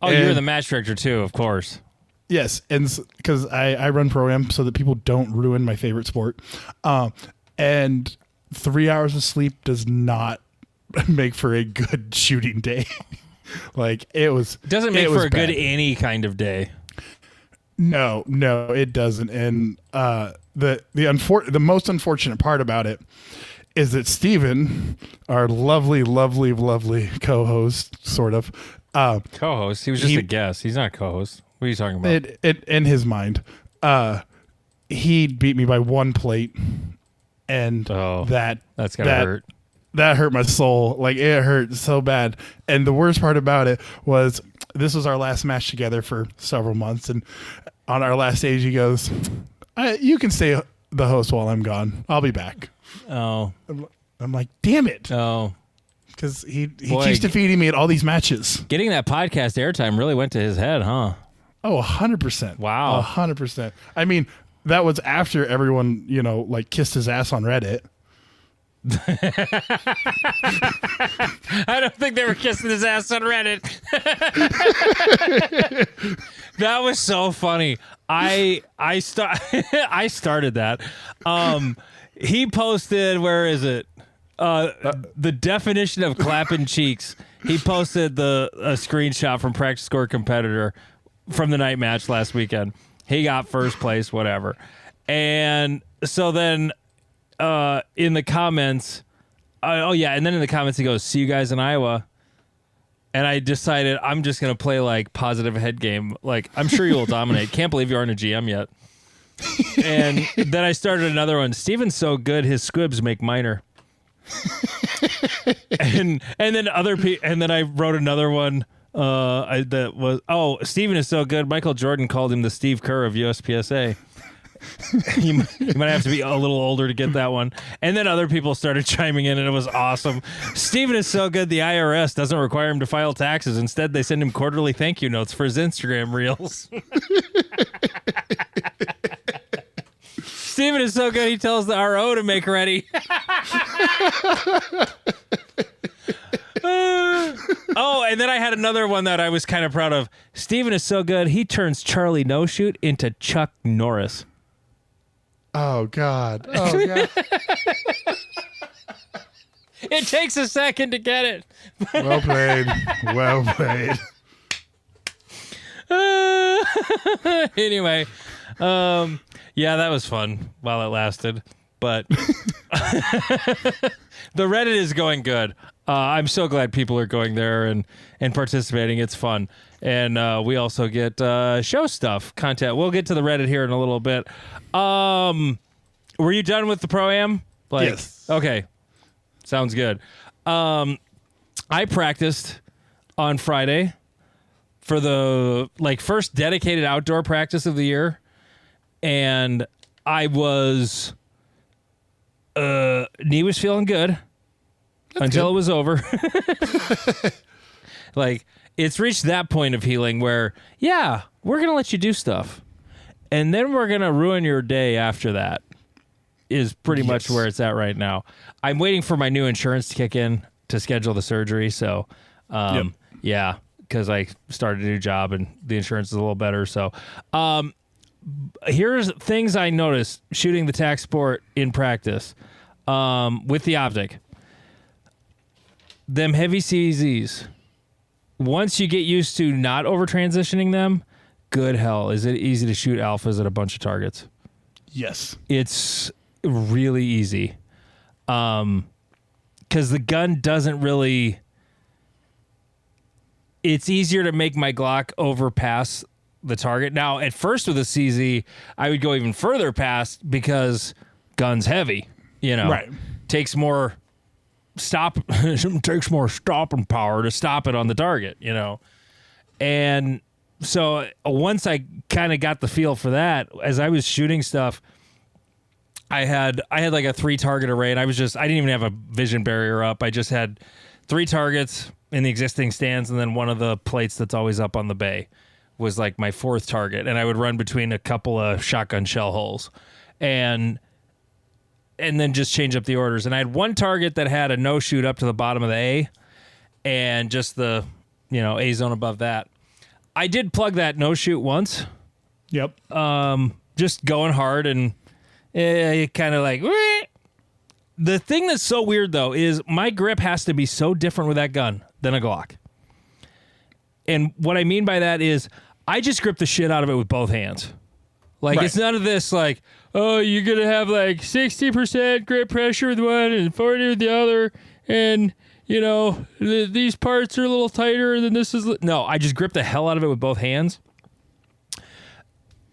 Oh, you're the match director too, of course. Yes, and because I run Pro-Am so that people don't ruin my favorite sport. And 3 hours of sleep does not make for a good shooting day. Like, it was... Doesn't make for a good any kind of day. No, it doesn't. And the most unfortunate part about it is that Steven, our lovely, lovely, lovely co-host, sort of... co-host? He was just a guest. He's not a co-host. What are you talking about? In his mind, he beat me by 1 plate, and that's gotta hurt. That hurt my soul. Like, it hurt so bad. And the worst part about it was, this was our last match together for several months, and on our last stage, he goes, "You can stay the host while I'm gone. I'll be back." Oh, I'm like, damn it. Oh. Because he keeps defeating me at all these matches. Getting that podcast airtime really went to his head, huh? Oh, 100%. Wow. 100%. I mean, that was after everyone, like, kissed his ass on Reddit. I don't think they were kissing his ass on Reddit. That was so funny. I started that. He posted, where is it? The definition of clapping cheeks. He posted a screenshot from Practice Score Competitor from the night match last weekend. He got first place, whatever. And so then in the comments, and then in the comments he goes, "See you guys in Iowa." And I decided I'm just going to play, like, positive head game. Like, I'm sure you will dominate. Can't believe you aren't a GM yet. And then I started another one. Steven's so good, his squibs make minor. and then other people, and then I wrote another one that was, Steven is so good, Michael Jordan called him the Steve Kerr of USPSA. you might have to be a little older to get that one. And then other people started chiming in, and it was awesome. Steven is so good, the IRS doesn't require him to file taxes. Instead, they send him quarterly thank you notes for his Instagram reels. Steven is so good, he tells the RO to make ready. And then I had another one that I was kind of proud of. Steven is so good, he turns Charlie No Shoot into Chuck Norris. Oh, God. It takes a second to get it. Well played. Well played. Anyway, that was fun while it lasted. But the Reddit is going good. I'm so glad people are going there and participating. It's fun. And we also get show stuff, content. We'll get to the Reddit here in a little bit. Were you done with the Pro-Am? Yes. Okay. Sounds good. I practiced on Friday for the first dedicated outdoor practice of the year. And I was... knee was feeling good. That's until good. It was over. It's reached that point of healing where, we're going to let you do stuff. And then we're going to ruin your day after that is pretty much where it's at right now. I'm waiting for my new insurance to kick in to schedule the surgery. So, because I started a new job and the insurance is a little better. So, Here's things I noticed shooting the tac sport in practice with the optic. Them heavy CZs. Once you get used to not over transitioning them, good hell, is it easy to shoot alphas at a bunch of targets? Yes. It's really easy. Because the gun doesn't really... It's easier to make my Glock overpass the target. Now, at first with a CZ, I would go even further past because gun's heavy, Right. Takes more stopping power to stop it on the target, And so once I kind of got the feel for that, as I was shooting stuff, I had like a 3 target array, and I didn't even have a vision barrier up. I just had 3 targets in the existing stands, and then one of the plates that's always up on the bay was like my 4th target, and I would run between a couple of shotgun shell holes and then just change up the orders. And I had 1 target that had a no shoot up to the bottom of the A and just the, A zone above that. I did plug that no shoot once. Yep. Just going hard and kind of like, weh. The thing that's so weird though is my grip has to be so different with that gun than a Glock. And what I mean by that is I just grip the shit out of it with both hands. Like, Right. It's none of this like, oh, you're going to have like 60% grip pressure with one and 40 with the other. And, these parts are a little tighter than this is. No, I just grip the hell out of it with both hands.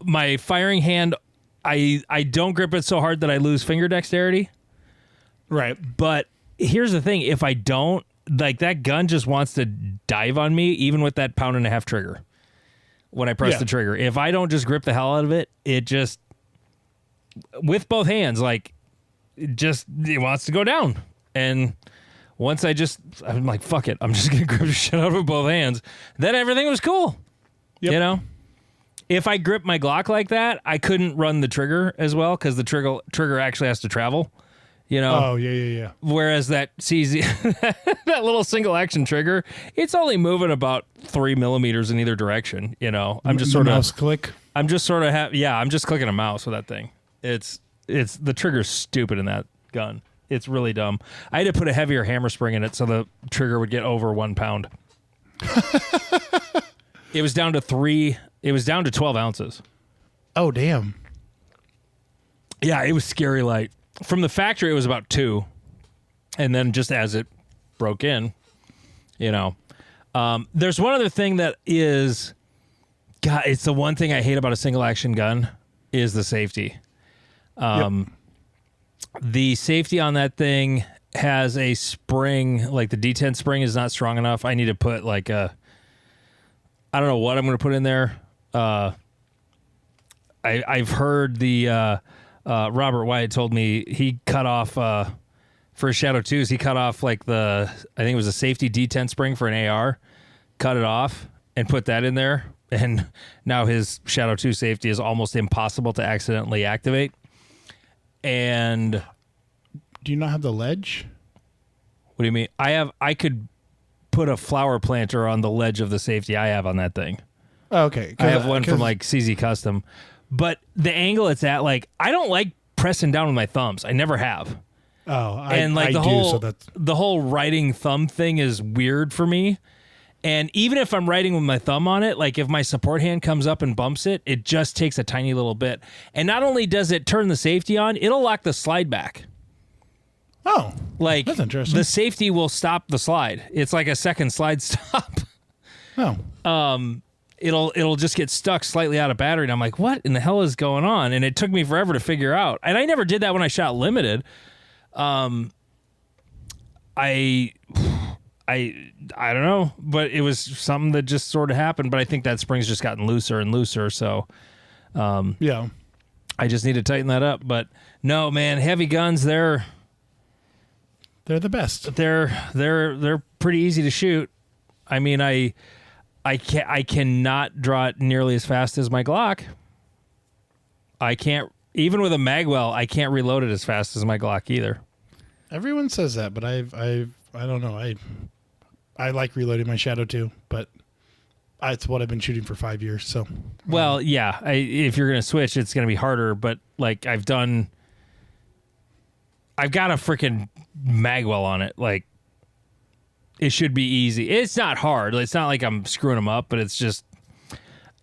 My firing hand, I don't grip it so hard that I lose finger dexterity. Right. But here's the thing. If I don't, like, that gun just wants to dive on me, even with that 1.5-pound trigger. When I press the trigger, if I don't just grip the hell out of it, it just, with both hands, like, it wants to go down. And once I'm like, fuck it, I'm just going to grip the shit out of it with both hands. Then everything was cool. Yep. If I grip my Glock like that, I couldn't run the trigger as well because the trigger actually has to travel. Oh, yeah. Whereas that CZ, that little single action trigger, it's only moving about 3 millimeters in either direction. I'm just sort of mouse click. I'm just sort of I'm just clicking a mouse with that thing. It's the trigger's stupid in that gun. It's really dumb. I had to put a heavier hammer spring in it so the trigger would get over 1 pound. It was down to 3. It was down to 12 ounces. Oh, damn. Yeah, it was scary light. From the factory, it was about 2. And then just as it broke in, there's one other thing that is, God, it's the one thing I hate about a single action gun is the safety. The safety on that thing has a spring, like the D10 spring is not strong enough. I need to put like I don't know what I'm going to put in there. I've heard the Robert Wyatt told me he cut off for his Shadow 2s. He cut off like I think it was a safety D10 spring for an AR, cut it off and put that in there. And now his Shadow 2 safety is almost impossible to accidentally activate. And do you not have the ledge? What do you mean? I could put a flower planter on the ledge of the safety I have on that thing. Oh, okay. I have one from like CZ Custom. But the angle it's at, like, I don't like pressing down with my thumbs. I never have. Oh, the whole writing thumb thing is weird for me. And even if I'm writing with my thumb on it, like if my support hand comes up and bumps it, it just takes a tiny little bit. And not only does it turn the safety on, it'll lock the slide back. Oh, like that's interesting. The safety will stop the slide. It's like a second slide stop. Oh. It'll just get stuck slightly out of battery. And I'm like, what in the hell is going on? And it took me forever to figure out. And I never did that when I shot limited. I don't know, but it was something that just sort of happened. But I think that spring's just gotten looser and looser. So, yeah, I just need to tighten that up. But no, man, heavy guns, they're the best. They're pretty easy to shoot. I mean, I cannot draw it nearly as fast as my Glock. I can't, even with a magwell, I can't reload it as fast as my Glock either. Everyone says that, but I don't know. I like reloading my Shadow 2, but It's what I've been shooting for 5 years. So, Well, yeah. If you're gonna switch, it's gonna be harder. But like I've got a freaking magwell on it. Like it should be easy. It's not hard. It's not like I'm screwing them up, but it's just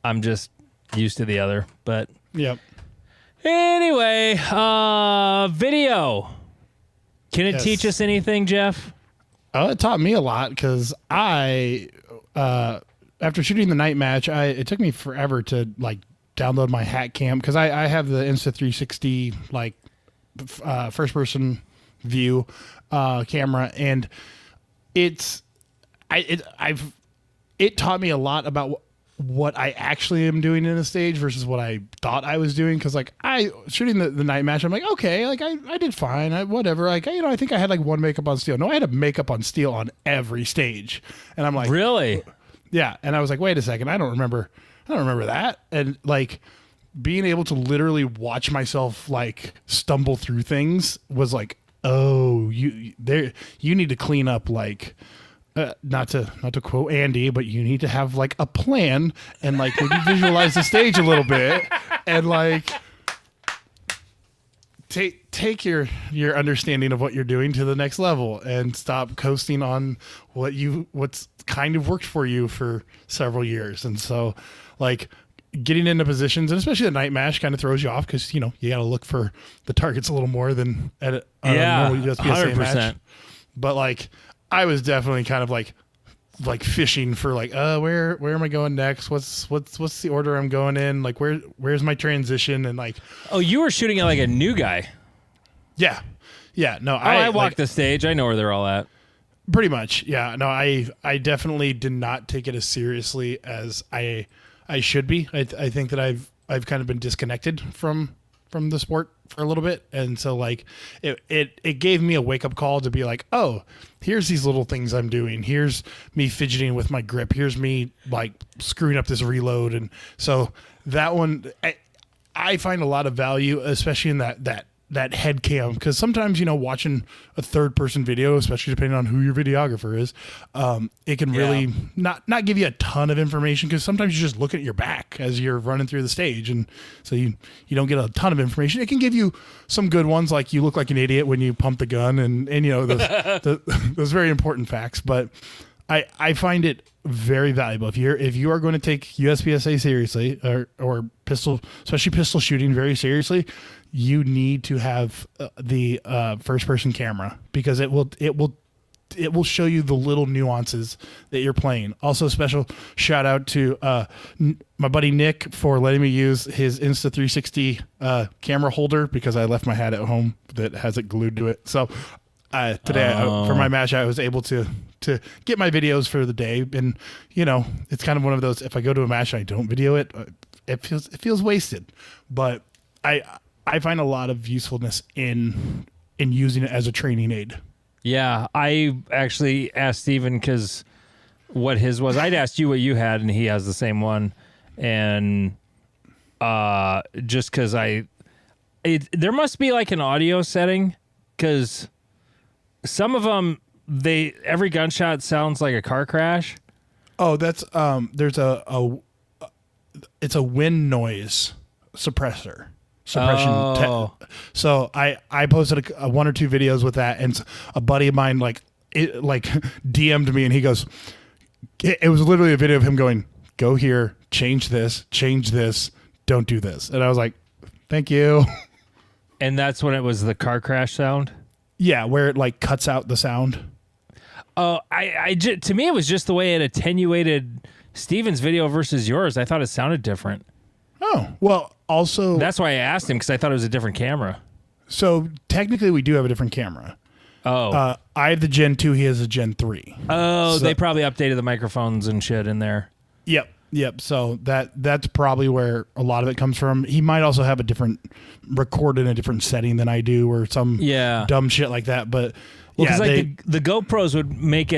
I'm just used to the other. But yep. anyway, video. Can it Yes. teach us anything, Jeff? It taught me a lot because after shooting the night match, it took me forever to like download my hack cam because I have the Insta360 like first person view camera, and it taught me a lot about what I actually am doing in a stage versus what I thought I was doing. Cause like shooting the night match, I'm like, okay, like I did fine. Whatever. Like, I think I had like one makeup on steel. No, I had a makeup on steel on every stage. And I'm like, Really? yeah. And I was like, wait a second. I don't remember that. And like being able to literally watch myself like stumble through things was like, oh, you need to clean up like, not to quote Andy, but you need to have like a plan and like maybe visualize the stage a little bit and like take your understanding of what you're doing to the next level and stop coasting on what's kind of worked for you for several years. And so like getting into positions, and especially the night match, kind of throws you off because you got to look for the targets a little more than at a normal USPSA 100%. match. But like I was definitely kind of like fishing for like where am I going next? What's the order I'm going in? Like where's my transition? And like, Oh, you were shooting it like a new guy. yeah no, I walked like, the stage. I know where they're all at. pretty much. Yeah, no, I definitely did not take it as seriously as I should be. I think that I've kind of been disconnected from the sport for a little bit, and so like it gave me a wake up call to be like, oh, here's these little things I'm doing. Here's me fidgeting with my grip. Here's me like screwing up this reload, and so that one I find a lot of value, especially in that head cam, because sometimes watching a third person video, especially depending on who your videographer is, it can really not give you a ton of information, because sometimes you just look at your back as you're running through the stage, and so you don't get a ton of information. It can give you some good ones, like you look like an idiot when you pump the gun, and those very important facts. But I find it very valuable if you are going to take USPSA seriously, or pistol, especially pistol shooting, very seriously. You need to have the first person camera, because it will show you the little nuances that you're playing. Also, special shout out to my buddy Nick for letting me use his Insta360 camera holder, because I left my hat at home that has it glued to it. So today for my match, I was able to get my videos for the day, and it's kind of one of those, if I go to a match and I don't video it, it feels wasted. But I find a lot of usefulness in using it as a training aid. Yeah, I actually asked Steven because what his was. I'd asked you what you had, and he has the same one. And just because there must be like an audio setting, because some of them, every gunshot sounds like a car crash. Oh, that's there's it's a wind noise suppression. So I posted a one or two videos with that, and a buddy of mine DM'd me, and he goes, it was literally a video of him going, go here, change this, don't do this. And I was like, thank you. And that's when it was the car crash sound? Yeah, where it like cuts out the sound. Oh, to me, it was just the way it attenuated Steven's video versus yours. I thought it sounded different. Oh, well, also... That's why I asked him, because I thought it was a different camera. So, technically, we do have a different camera. Oh. I have the Gen 2, he has a Gen 3. Oh, so they probably updated the microphones and shit in there. Yep. So, that's probably where a lot of it comes from. He might also have record in a different setting than I do, or some dumb shit like that, but... Well, because the GoPros would make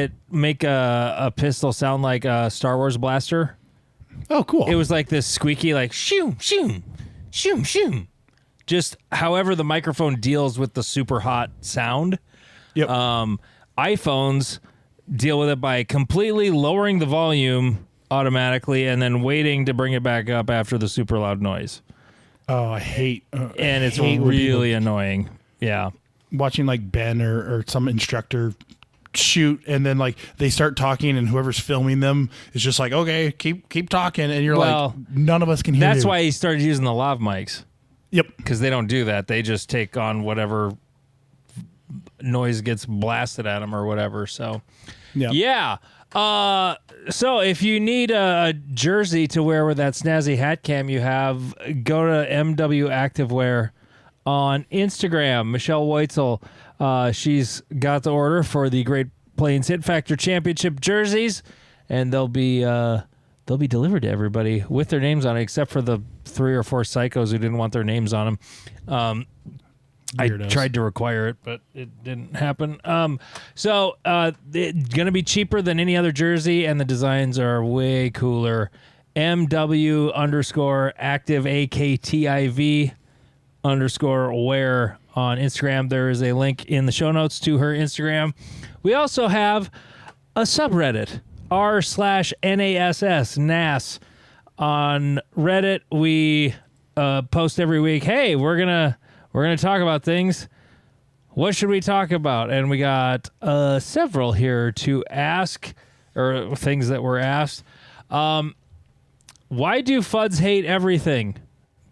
a pistol sound like a Star Wars blaster. Oh, cool. It was like this squeaky, like, shoom, shoom, shoom, shoom. Just however the microphone deals with the super hot sound. Yep. iPhones deal with it by completely lowering the volume automatically and then waiting to bring it back up after the super loud noise. Oh, I hate. And it's hate when really people- annoying. Yeah. Watching like Ben or some instructor shoot, and then like they start talking, and whoever's filming them is just like, okay, keep talking, and you're like, none of us can hear. That's you. why he started using the lav mics. Yep. Because they don't do that. They just take on whatever noise gets blasted at them or whatever. So, Yep. yeah. So if you need a jersey to wear with that snazzy hat cam you have, go to MW Activewear on Instagram. Michelle Weitzel, she's got the order for the Great Plains Hit Factor Championship jerseys, and they'll be delivered to everybody with their names on it, except for the 3 or 4 psychos who didn't want their names on them. I tried to require it, but it didn't happen. So it's going to be cheaper than any other jersey, and the designs are way cooler. MW_active AKTIV _wear on Instagram. There is a link in the show notes to her Instagram. We also have a subreddit, r/NASS on Reddit. We post every week. Hey, we're gonna talk about things. What should we talk about? And we got several here to ask, or things that were asked. Why do FUDs hate everything?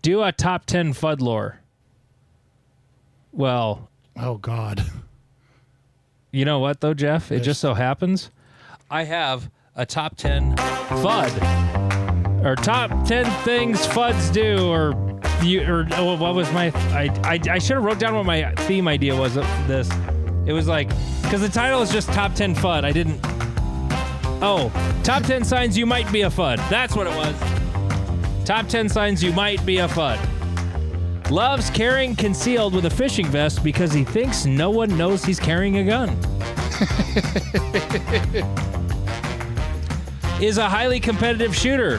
Do a top 10 FUD lore. Well, oh God. You know what though, Jeff? It just so happens I have a top 10 FUD, or top 10 things FUDs do, or what was my? I should have wrote down what my theme idea was of this. It was like, because the title is just top 10 FUD. I didn't. Oh, top 10 signs you might be a FUD. That's what it was. Top 10 signs you might be a FUD. Loves carrying concealed with a fishing vest because he thinks no one knows he's carrying a gun. Is a highly competitive shooter.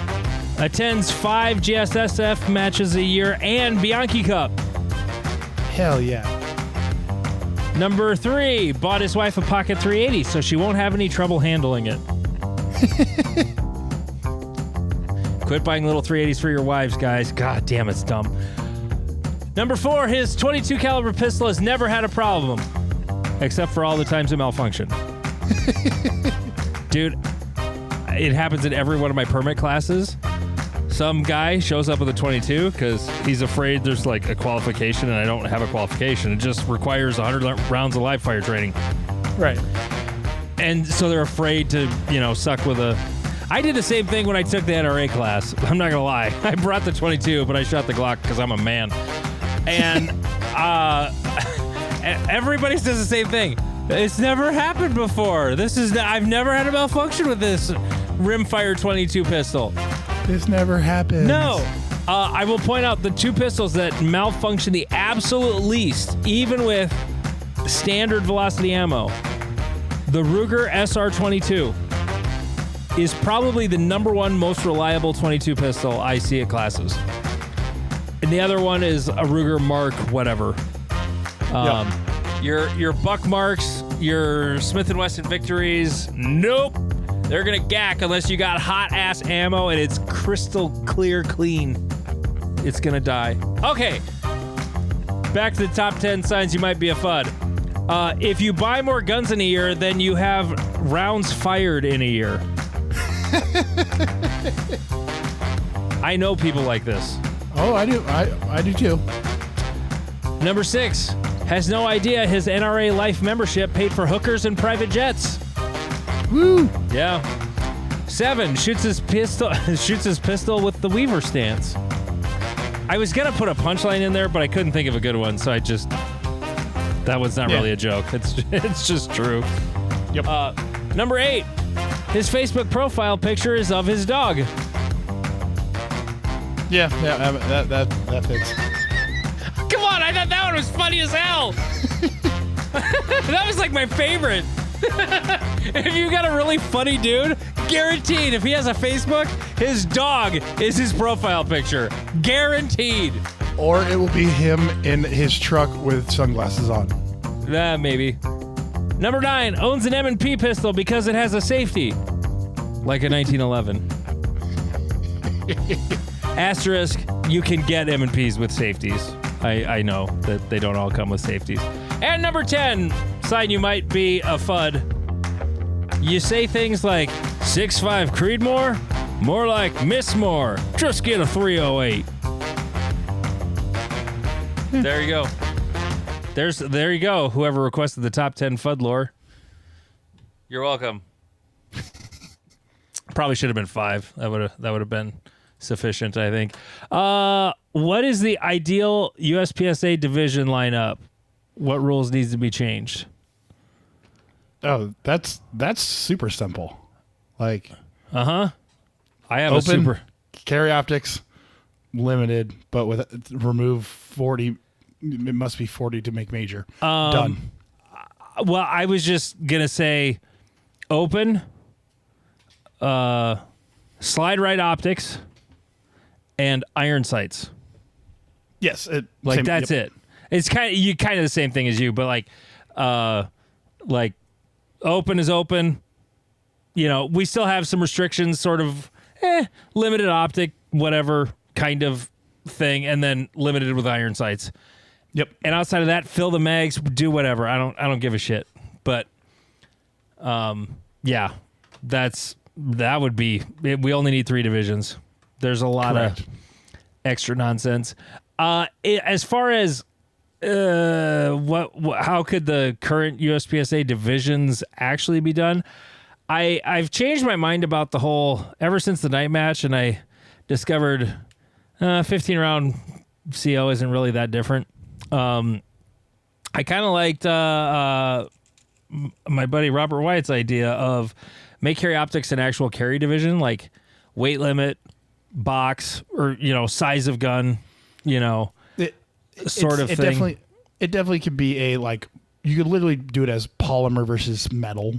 Attends 5 GSSF matches a year and Bianchi Cup. Hell yeah. Number 3, bought his wife a Pocket 380 so she won't have any trouble handling it. Quit buying little 380s for your wives, guys. God damn, it's dumb. Number 4, his 22 caliber pistol has never had a problem, except for all the times it malfunctioned. Dude, it happens in every one of my permit classes. Some guy shows up with a 22 because he's afraid there's like a qualification, and I don't have a qualification. It just requires 100 rounds of live fire training. Right. And so they're afraid to, suck with a... I did the same thing when I took the NRA class. I'm not going to lie. I brought the 22, but I shot the Glock because I'm a man. And everybody says the same thing. It's never happened before. I've never had a malfunction with this rimfire 22 pistol. This never happened. No. I will point out the 2 pistols that malfunction the absolute least, even with standard velocity ammo. The Ruger SR22 is probably the number 1 most reliable 22 pistol I see at classes. And the other one is a Ruger Mark whatever. Yep. Your Buck Marks, your Smith & Wesson Victories, nope. They're going to gack unless you got hot-ass ammo and it's crystal clear clean. It's going to die. Okay. Back to the top 10 signs you might be a FUD. If you buy more guns in a year than you have rounds fired in a year. I know people like this. Oh, I do. I do too. Number 6, has no idea his NRA life membership paid for hookers and private jets. Woo! Yeah. 7, shoots his pistol with the Weaver stance. I was gonna put a punchline in there, but I couldn't think of a good one, so that one's not really a joke. It's just true. Yep. Number 8, his Facebook profile picture is of his dog. Yeah, that fits. Come on, I thought that one was funny as hell. That was like my favorite. If you got a really funny dude, guaranteed, if he has a Facebook, his dog is his profile picture. Guaranteed. Or it will be him in his truck with sunglasses on. Maybe. Number 9, owns an M&P pistol because it has a safety. Like a 1911. Asterisk, you can get M&Ps with safeties. I know that they don't all come with safeties. And number 10, sign you might be a FUD. You say things like 6'5" Creedmoor, more like Miss Moore. Just get a 308. There you go. There you go. Whoever requested the top 10 FUD lore. You're welcome. Probably should have been 5. That would have been sufficient, I think. What is the ideal USPSA division lineup? What rules needs to be changed? Oh, that's super simple. Like, I have open, a super carry optics, limited, but with remove 40. It must be 40 to make major. Done. Well, I was just gonna say, open, slide right optics, and iron sights. Yes, That's it. It's kind of the same thing as you, but like open is open. You know, we still have some restrictions, sort of limited optic, whatever kind of thing, and then limited with iron sights. Yep. And outside of that, fill the mags, do whatever. I don't give a shit. But yeah, that would be it. We only need 3 divisions. There's a lot of extra nonsense. As far as how could the current USPSA divisions actually be done? I've changed my mind about the whole ever since the night match, and I discovered 15 round CO isn't really that different. I kind of liked my buddy Robert Wyatt's idea of make carry optics an actual carry division, like weight limit, box, or size of gun, sort of thing. It definitely could be a, like, you could literally do it as polymer versus metal,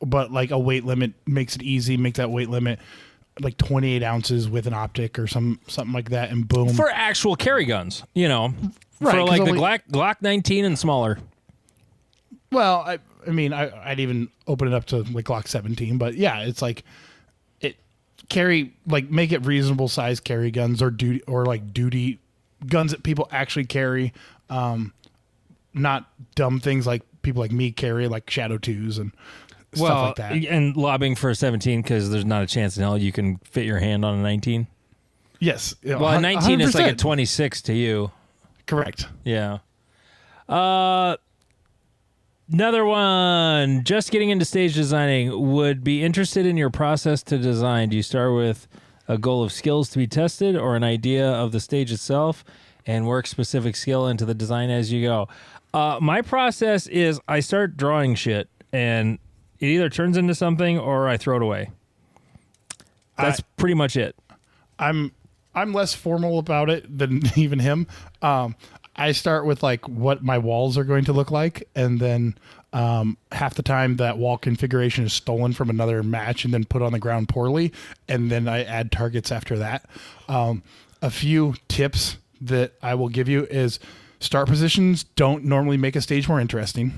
but like a weight limit makes it easy. Make that weight limit like 28 ounces with an optic or something like that, and boom. For actual carry guns, right, for like the Glock 19 and smaller. Well, I mean, I'd even open it up to like Glock 17, but yeah, it's like make it reasonable size carry guns or duty guns that people actually carry, not dumb things like people like me carry, like Shadow 2s and stuff like that. And lobbing for a 17 because there's not a chance in hell you can fit your hand on a 19. Yes. Well, a 19 100%. is like a 26 to you. Correct. Yeah. Another one. Just getting into stage designing. Would be interested in your process to design. Do you start with a goal of skills to be tested or an idea of the stage itself and work specific skill into the design as you go? My process is I start drawing shit and it either turns into something or I throw it away. That's pretty much it. I'm less formal about it than even him. I start with like what my walls are going to look like, and then half the time that wall configuration is stolen from another match and then put on the ground poorly, and then I add targets after that. A few tips that I will give you is start positions don't normally make a stage more interesting.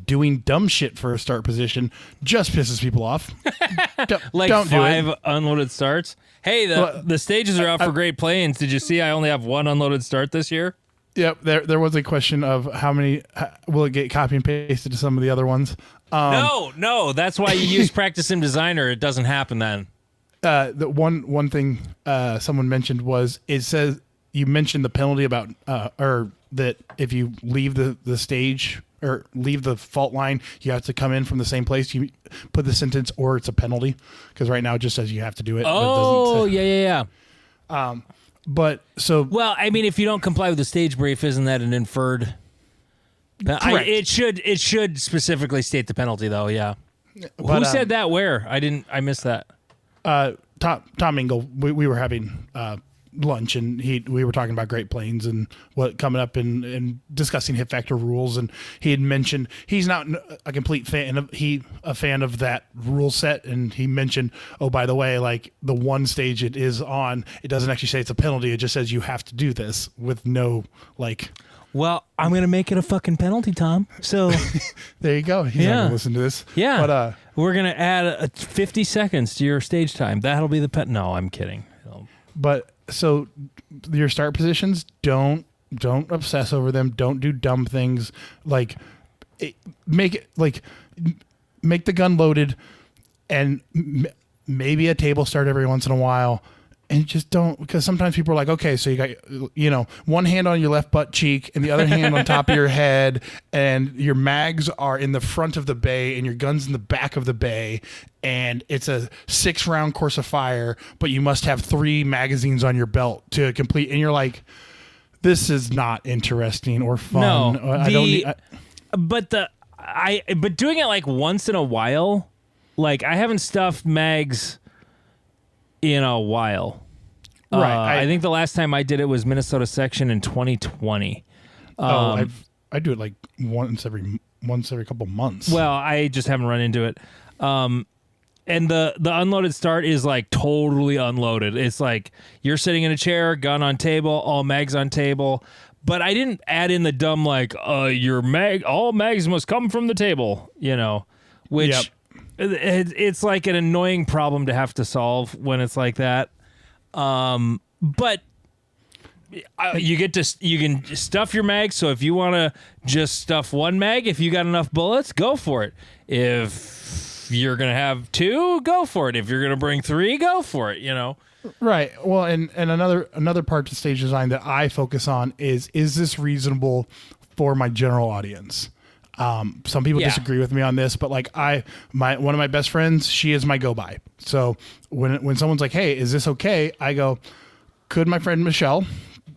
Doing dumb shit for a start position just pisses people off. Like don't 5 unloaded starts. Hey, the stages are out for Great Plains. Did you see I only have 1 unloaded start this year? Yep, there was a question of how many will it get copy and pasted to some of the other ones. No, that's why you use Practice Sim Designer. It doesn't happen then. The one thing someone mentioned was it says you mentioned the penalty about or that if you leave the stage or leave the fault line, you have to come in from the same place. You put the sentence or it's a penalty because right now it just says you have to do it. Oh, but it yeah. But so well, I mean, if you don't comply with the stage brief, isn't that an inferred? Correct. It should specifically state the penalty, though. Yeah. But, who said that? Where? I missed that. Tom Ingle. We were having lunch and we were talking about Great Plains and what coming up and discussing hit factor rules, and he had mentioned he's not a complete fan of a fan of that rule set, and he mentioned, oh, by the way, like the one stage it is on, it doesn't actually say it's a penalty, it just says you have to do this with no like Well, I'm going to make it a fucking penalty, Tom. So there you go. He's not going to listen to this. Yeah. But we're going to add 50 seconds to your stage time. That'll be the No, I'm kidding. But so your start positions, don't obsess over them. Don't do dumb things. Like make the gun loaded and maybe a table start every once in a while. And just don't, because sometimes people are like, okay, so you got, one hand on your left butt cheek and the other hand on top of your head, and your mags are in the front of the bay and your gun's in the back of the bay, and it's a 6-round course of fire, but you must have 3 magazines on your belt to complete. And you're like, this is not interesting or fun. No, but doing it like once in a while, like I haven't stuffed mags in a while. Right. I think the last time I did it was Minnesota section in 2020. I do it like once every couple months. Well, I just haven't run into it. And the unloaded start is like totally unloaded. It's like you're sitting in a chair, gun on table, all mags on table. But I didn't add in the dumb like all mags must come from the table, which Yep. It's like an annoying problem to have to solve when it's like that. But you can stuff your mag. So if you want to just stuff one mag, if you got enough bullets, go for it. If you're going to have 2, go for it. If you're going to bring 3, go for it, Right. Well, and another part to stage design that I focus on is this reasonable for my general audience? Some people disagree with me on this, but like one of my best friends, she is my go by. So when someone's like, "Hey, is this okay?" I go, "Could my friend Michelle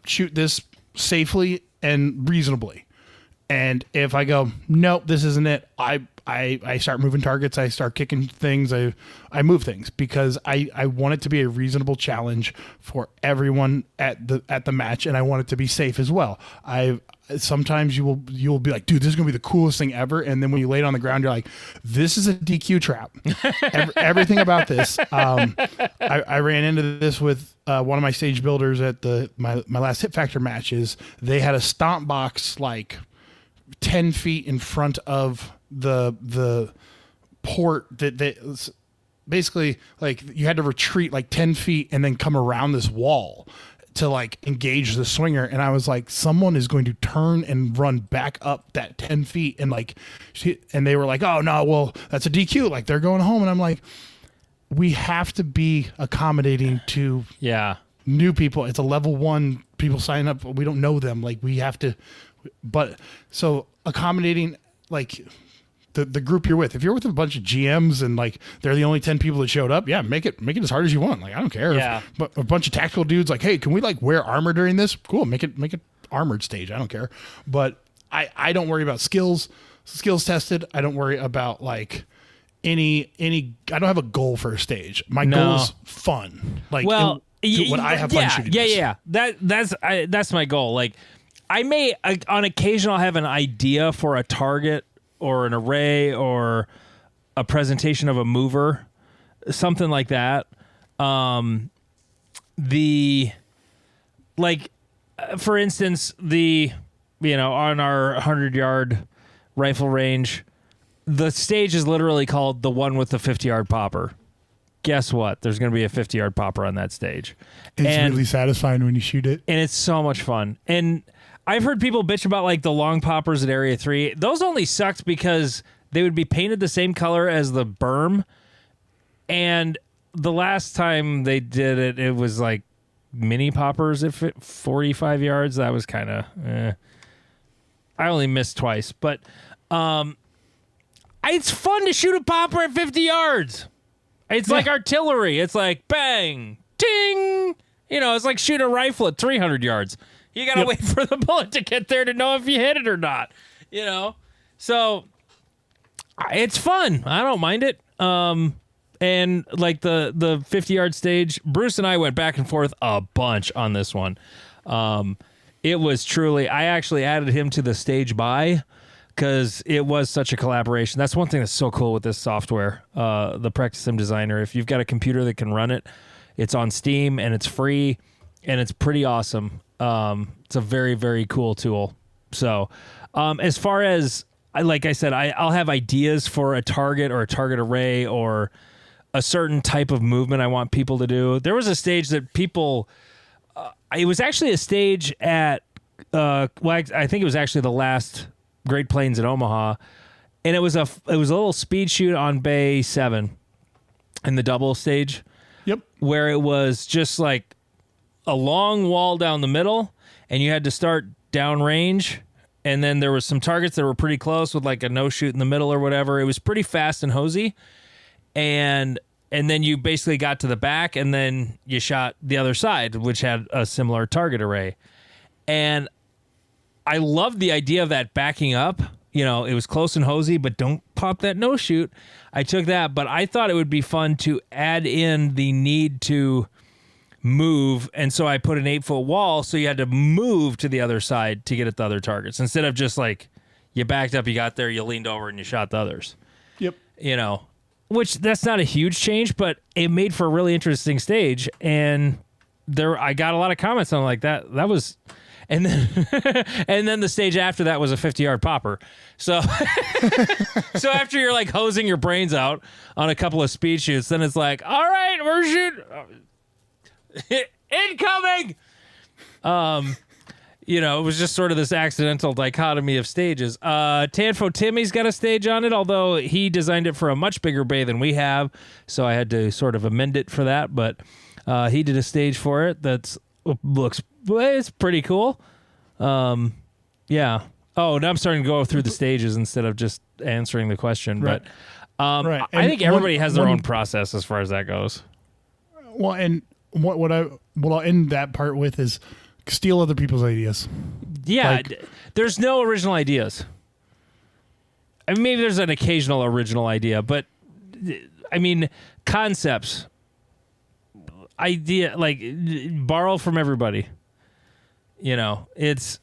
shoot this safely and reasonably?" And if I go, "Nope, this isn't it," I start moving targets. I start kicking things. I move things because I want it to be a reasonable challenge for everyone at the match, and I want it to be safe as well. Sometimes you'll be like, dude, this is gonna be the coolest thing ever, and then when you lay it on the ground, you're like, this is a DQ trap. Everything about this. I ran into this with one of my stage builders at my last Hit Factor matches. They had a stomp box like 10 feet in front of the port that basically like you had to retreat like 10 feet and then come around this wall to like engage the swinger. And I was like, someone is going to turn and run back up that 10 feet. And like, and they were like, oh no, well that's a DQ. Like they're going home. And I'm like, we have to be accommodating to new people. It's a level 1, people sign up. We don't know them. Like we have to, but so accommodating like the group you're with. If you're with a bunch of GMs and like they're the only 10 people that showed up, make it as hard as you want. Like I don't care. Yeah. But a bunch of tactical dudes like, hey, can we like wear armor during this? Cool. Make it armored stage. I don't care. But I don't worry about skills tested. I don't worry about like any I don't have a goal for a stage. My goal's fun. Like what I have fun shooting. Yeah. That's my goal. Like I may on occasion I'll have an idea for a target or an array or a presentation of a mover, something like that. For instance, on our 100-yard rifle range, the stage is literally called the one with the 50-yard popper. Guess what? There's going to be a 50-yard popper on that stage. It's really satisfying when you shoot it. And it's so much fun. And I've heard people bitch about like the long poppers at Area 3. Those only sucked because they would be painted the same color as the berm. And the last time they did it, it was like mini poppers at 45 yards. That was kind of I only missed twice. But it's fun to shoot a popper at 50 yards. It's like artillery. It's like bang, ting. It's like shooting a rifle at 300 yards. You got to wait for the bullet to get there to know if you hit it or not, So it's fun. I don't mind it. And like the 50-yard stage, Bruce and I went back and forth a bunch on this one. It was truly, I actually added him to the stage buy because it was such a collaboration. That's one thing that's so cool with this software, the Practice Sim Designer. If you've got a computer that can run it, it's on Steam and it's free and it's pretty awesome. It's a very, very cool tool. So, as far as like I said, I'll have ideas for a target or a target array or a certain type of movement I want people to do. There was a stage that people. It was actually a stage at. I think it was actually the last Great Plains at Omaha, and it was a little speed shoot on Bay 7 in the double stage. Yep. Where it was just like a long wall down the middle, and you had to start downrange. And then there was some targets that were pretty close with like a no shoot in the middle or whatever. It was pretty fast and hosey. And then you basically got to the back, and then you shot the other side, which had a similar target array. And I loved the idea of that backing up. You know, it was close and hosey, but don't pop that no shoot. I took that, but I thought it would be fun to add in the need to move, and so I put an 8-foot wall, so you had to move to the other side to get at the other targets instead of just like you backed up, you got there, you leaned over, and you shot the others. Yep. You know, which that's not a huge change, but it made for a really interesting stage, and I got a lot of comments on like that. That was, and then and then the stage after that was a 50-yard popper. So so after you're like hosing your brains out on a couple of speed shoots, then it's like, all right, we're shooting. Incoming. You know, it was just sort of this accidental dichotomy of stages. Tanfo Timmy's got a stage on it, although he designed it for a much bigger bay than we have, so I had to sort of amend it for that. But he did a stage for it it's pretty cool. Yeah. Oh, now I'm starting to go through the stages instead of just answering the question. Right. But Right. I think everybody has their own process as far as that goes. Well, and what I'll end that part with is steal other people's ideas. Yeah, Like, there's no original ideas. I mean, maybe there's an occasional original idea, but I mean, concepts, idea, like borrow from everybody. You know, it's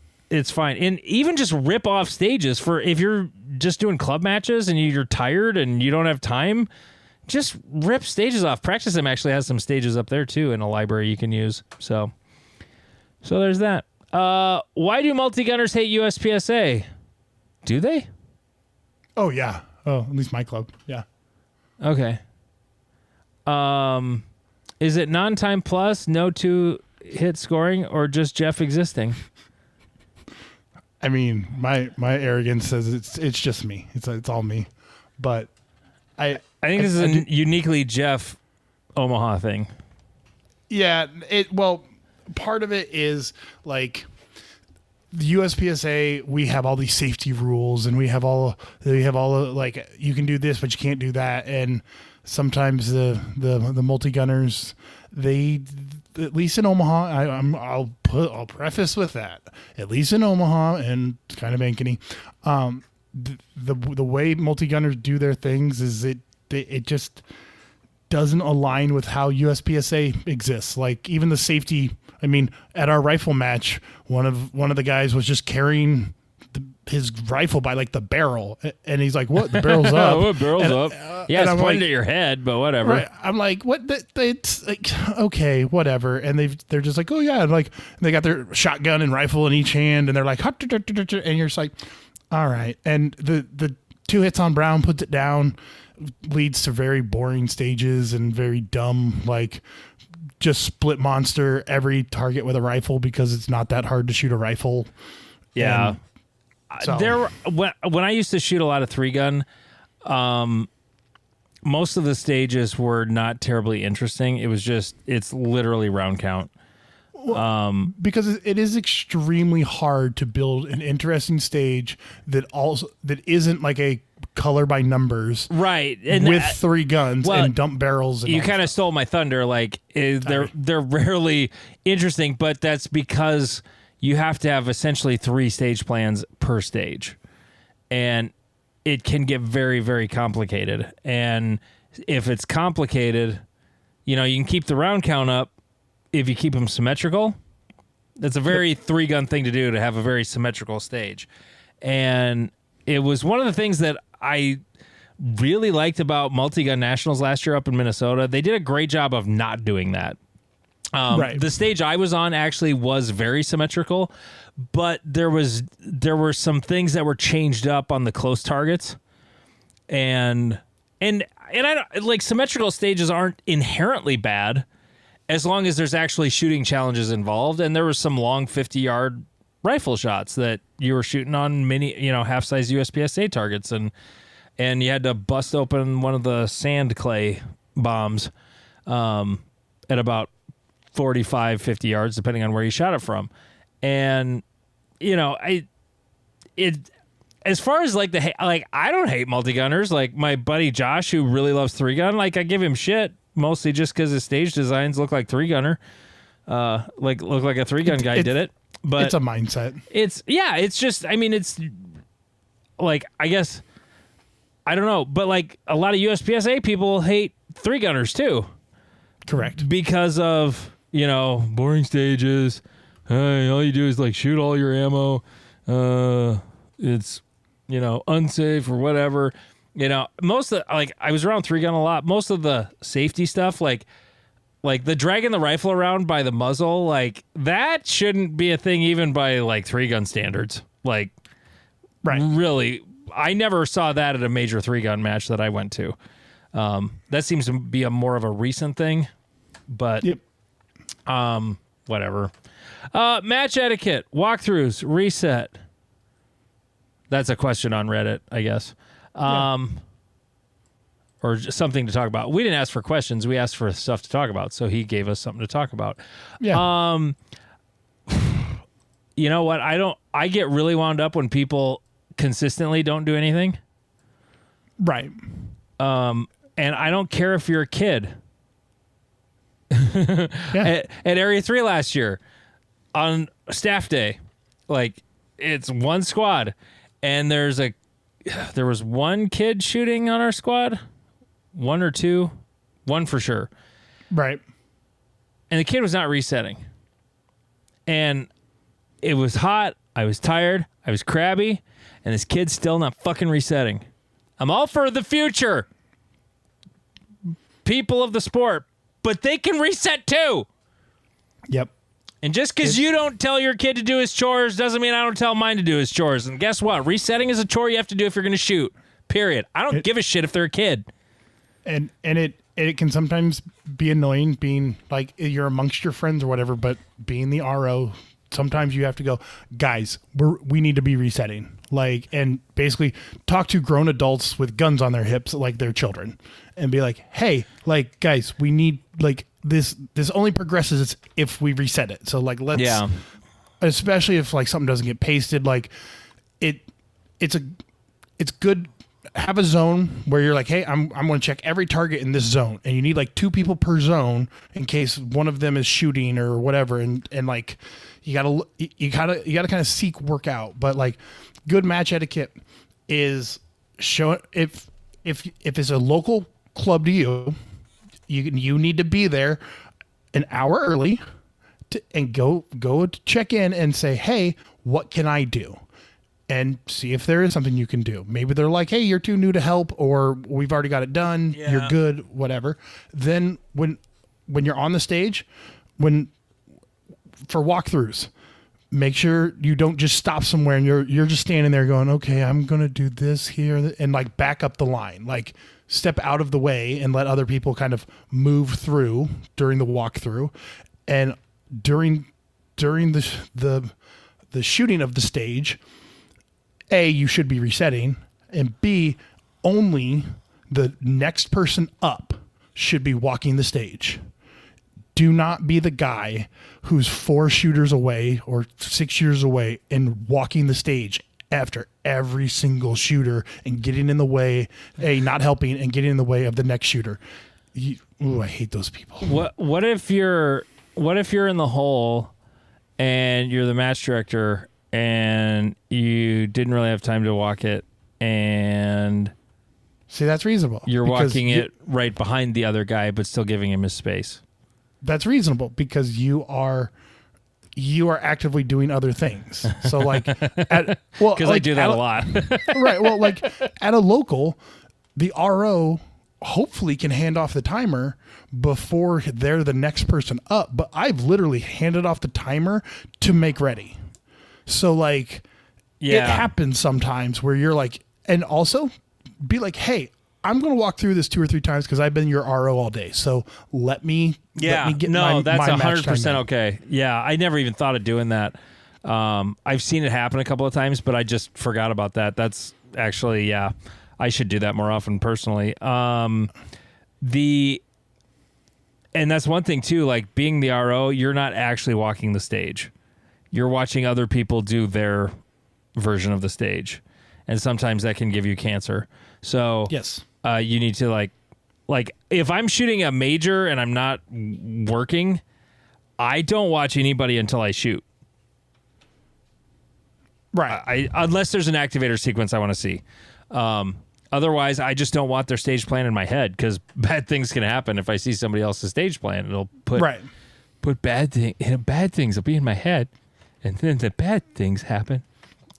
fine, and even just rip off stages for if you're just doing club matches and you're tired and you don't have time. Just rip stages off. Practice Them actually has some stages up there too in a library you can use. So there's that. Why do multi-gunners hate USPSA? Do they? Oh yeah. Oh, at least my club. Yeah. Okay. Is it non-time plus, no 2-hit scoring, or just Jeff existing? I mean, my arrogance says it's just me. It's all me. But I think this is a uniquely Jeff Omaha thing. Yeah, part of it is like the USPSA. We have all these safety rules, and we have all like you can do this, but you can't do that. And sometimes the multi gunners, they, at least in Omaha, I'll preface with that. At least in Omaha and kind of Ankeny, the way multi gunners do their things is it just doesn't align with how USPSA exists. Like even the safety. I mean, at our rifle match, one of the guys was just carrying his rifle by like the barrel, and he's like, "What? The barrel's up? What barrel's up? Yeah, it's pointed at your head, but whatever." Right. I'm like, "What? It's like, okay, whatever." And they're just like, "Oh yeah," and like they got their shotgun and rifle in each hand, and they're like, and you're just like, "All right." And the 2 hits on Brown puts it down, leads to very boring stages and very dumb, like just split monster every target with a rifle because it's not that hard to shoot a rifle. Yeah. So. When I used to shoot a lot of 3-gun, most of the stages were not terribly interesting. It's literally round count. Because it is extremely hard to build an interesting stage that isn't like a color by numbers, right? And with 3 guns and dump barrels. And you kind of stole my thunder. Like they're rarely interesting, but that's because you have to have essentially 3 stage plans per stage, and it can get very, very complicated. And if it's complicated, you can keep the round count up if you keep them symmetrical. That's a very 3-gun thing to do, to have a very symmetrical stage. And it was one of the things that I really liked about multi-gun nationals last year up in Minnesota. They did a great job of not doing that. Right. The stage I was on actually was very symmetrical, but there were some things that were changed up on the close targets, and I don't, like, symmetrical stages aren't inherently bad as long as there's actually shooting challenges involved. And there was some long 50-yard rifle shots that you were shooting on mini, half-size USPSA targets, and you had to bust open one of the sand clay bombs at about 45, 50 yards, depending on where you shot it from. And, as far as like I don't hate multi-gunners. Like my buddy Josh, who really loves 3-gun, like I give him shit mostly just because his stage designs look like 3-gunner. Look like a 3-gun guy did it. But it's a mindset. It's just, it's like, I guess, I don't know, but like a lot of USPSA people hate 3-gunners too. Correct. Because of, boring stages. Hey, all you do is like shoot all your ammo. It's, unsafe or whatever. Most of the, like, I was around 3-gun a lot. Most of the safety stuff, like the dragging the rifle around by the muzzle, like that shouldn't be a thing even by like 3-gun standards. Like, right. Really, I never saw that at a major 3-gun match that I went to. That seems to be a more of a recent thing, but yep. Whatever. Match etiquette, walkthroughs, reset. That's a question on Reddit, I guess. Or just something to talk about. We didn't ask for questions. We asked for stuff to talk about. So he gave us something to talk about. Yeah. You know what? I get really wound up when people consistently don't do anything. Right. And I don't care if you're a kid. Yeah. At Area 3 last year on staff day, like it's one squad and there was one kid shooting on our squad, one or two, one for sure. Right. And the kid was not resetting. And it was hot. I was tired. I was crabby. And this kid's still not fucking resetting. I'm all for the future. People of the sport. But they can reset too. Yep. And just because you don't tell your kid to do his chores doesn't mean I don't tell mine to do his chores. And guess what? Resetting is a chore you have to do if you're going to shoot. Period. I don't give a shit if they're a kid. And it can sometimes be annoying being like you're amongst your friends or whatever, but being the RO, sometimes you have to go, guys, we need to be resetting. Like, and basically talk to grown adults with guns on their hips like they're children and be like, hey, like, guys, we need, like, this only progresses if we reset it. So like, let's, especially if like something doesn't get pasted, like it's good. Have a zone where you're like, hey, I'm going to check every target in this zone, and you need like 2 people per zone in case one of them is shooting or whatever. And like, you gotta kind of seek work out. But like, good match etiquette is show if it's a local club to you, you need to be there an hour early and go to check in and say, hey, what can I do? And see if there is something you can do. Maybe they're like, hey, you're too new to help, or we've already got it done. Yeah. You're good, whatever. Then when you're on the stage, for walkthroughs, make sure you don't just stop somewhere and you're just standing there going, okay, I'm going to do this here, and like back up the line. Like step out of the way and let other people kind of move through during the walkthrough. And during the shooting of the stage, A, you should be resetting, and B, only the next person up should be walking the stage. Do not be the guy who's 4 shooters away or 6 shooters away and walking the stage after every single shooter and getting in the way, not helping and getting in the way of the next shooter. I hate those people. What if you're in the hole and you're the match director and you didn't really have time to walk it, and see, that's reasonable. You're walking it right behind the other guy, but still giving him his space. That's reasonable because you are actively doing other things. So like, because like, I do that a lot. Right. Well, like at a local, the RO hopefully can hand off the timer before they're the next person up. But I've literally handed off the timer to make ready. So like, it happens sometimes where you're like, and also be like, hey, I'm going to walk through this 2 or 3 times because I've been your RO all day. So let me get my that's my match 100% time in. okay. Yeah, I never even thought of doing that. I've seen it happen a couple of times, but I just forgot about that. That's actually, I should do that more often personally. And that's one thing too, like being the RO, you're not actually walking the stage. You're watching other people do their version of the stage. And sometimes that can give you cancer. So yes. You need to like if I'm shooting a major and I'm not working, I don't watch anybody until I shoot. Right. Unless there's an activator sequence I want to see. Otherwise, I just don't want their stage plan in my head because bad things can happen if I see somebody else's stage plan. It'll put bad things will be in my head, and then the bad things happen.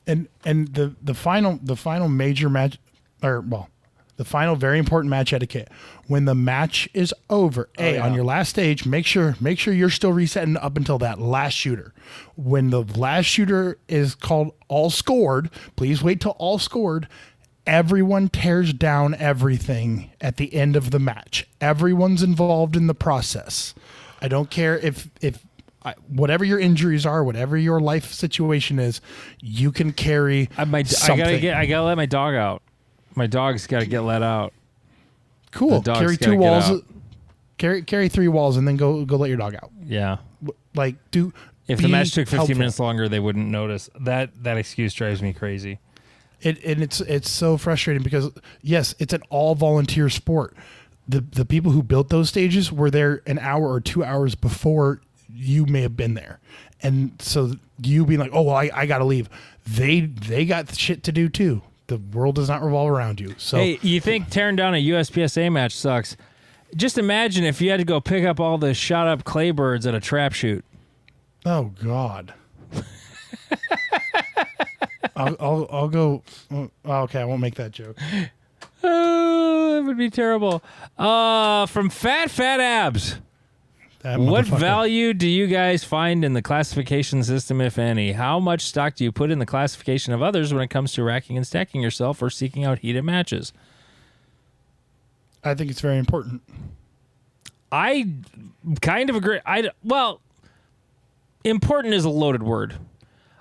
And the final major match, the final very important match etiquette. When the match is over, on your last stage, make sure you're still resetting up until that last shooter. When the last shooter is called all scored, please wait till all scored. Everyone tears down everything at the end of the match. Everyone's involved in the process. I don't care if whatever your injuries are, whatever your life situation is, you can carry something. I gotta let my dog out. My dog's got to get let out. Cool. Carry 2 walls. Carry 3 walls and then go let your dog out. Yeah. Like if the match took 15 minutes longer, they wouldn't notice. That excuse drives me crazy. It's so frustrating because yes, it's an all volunteer sport. The people who built those stages were there an hour or 2 hours before you may have been there. And so you being like, oh, well, I got to leave. They got shit to do too. The world does not revolve around you. So hey, you think tearing down a USPSA match sucks? Just imagine if you had to go pick up all the shot up clay birds at a trap shoot. Oh God. I'll go. Oh, okay, I won't make that joke. Oh, that would be terrible. From Fat Abs. What value do you guys find in the classification system, if any? How much stock do you put in the classification of others when it comes to racking and stacking yourself or seeking out heated matches? I think it's very important. I kind of agree. Important is a loaded word.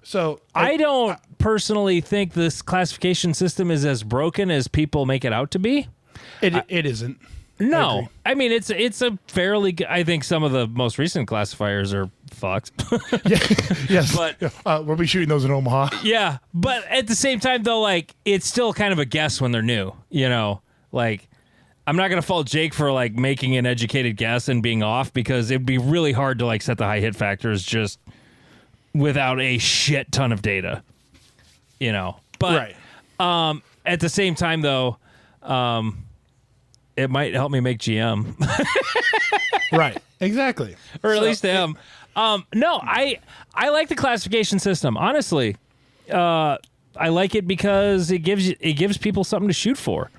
So I don't personally think this classification system is as broken as people make it out to be. It isn't. No, I mean it's a fairly. I think some of the most recent classifiers are fucked. Yes, but we'll be shooting those in Omaha. Yeah, but at the same time though, like it's still kind of a guess when they're new. You know, like I'm not gonna fault Jake for like making an educated guess and being off because it'd be really hard to like set the high hit factors just without a shit ton of data. You know, but at the same time though. It might help me make GM. Right. Exactly. Or at least them. No, I like the classification system. Honestly, I like it because it gives people something to shoot for.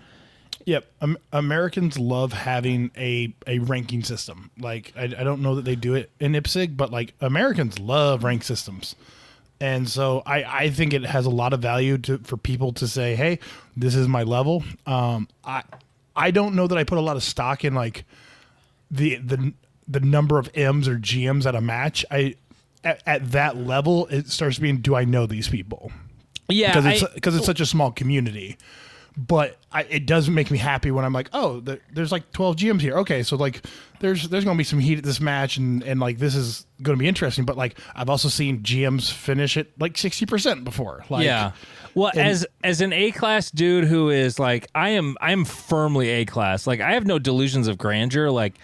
Yep. Americans love having a ranking system. Like, I don't know that they do it in IPSC, but like Americans love rank systems. And so I think it has a lot of value for people to say, hey, this is my level. I don't know that I put a lot of stock in like the number of M's or GMs at a match. At that level, it starts being, do I know these people? Yeah, because it's such a small community. But it does make me happy when I'm like, oh, there's like 12 GMs here. Okay, so like there's going to be some heat at this match, and like this is going to be interesting. But like I've also seen GMs finish at like 60% before. Like, yeah. Well, as an A-class dude who is like, I'm firmly A-class. Like I have no delusions of grandeur. Like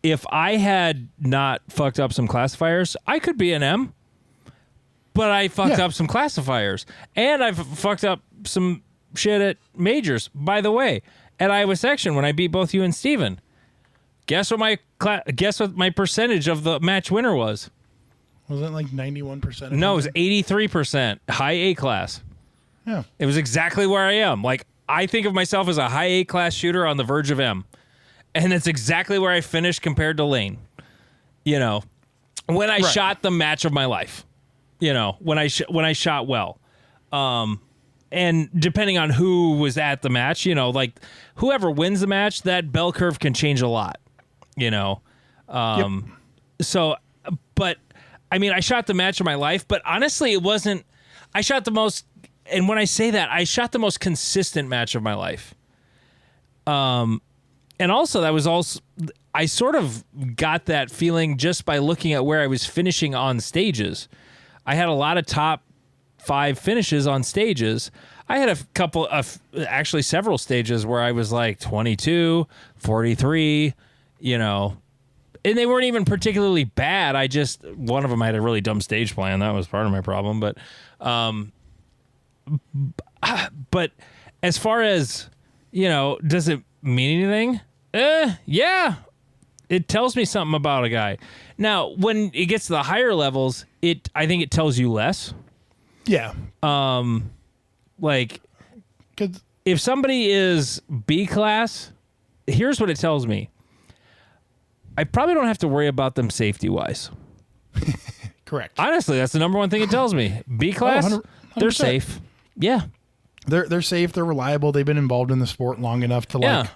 if I had not fucked up some classifiers, I could be an M. But I fucked up some classifiers, and I've fucked up some shit at majors. By the way, at Iowa section when I beat both you and Steven, guess what my percentage of the match winner was? Was it like 91%? No, it was 83%. High A class. Yeah. It was exactly where I am. Like I think of myself as a high A class shooter on the verge of M. And that's exactly where I finished compared to Lane. You know, when I shot the match of my life. You know, when I shot well. And depending on who was at the match, you know, like whoever wins the match, that bell curve can change a lot, you know. So, but I mean, I shot the match of my life, but honestly, it wasn't. I shot the most, and when I say that, I shot the most consistent match of my life. And also, that was also, I sort of got that feeling just by looking at where I was finishing on stages. I had a lot of top 5 finishes on stages. I had a couple of, actually several stages where I was like 22, 43, you know, and they weren't even particularly bad. One of them I had a really dumb stage plan. That was part of my problem. But as far as, you know, does it mean anything? Yeah, it tells me something about a guy. Now, when it gets to the higher levels, I think it tells you less. Yeah. Like, if somebody is B class, here's what it tells me. I probably don't have to worry about them safety-wise. Correct. Honestly, that's the number one thing it tells me. B class, 100%. they're safe. Yeah. They're safe. They're reliable. They've been involved in the sport long enough to like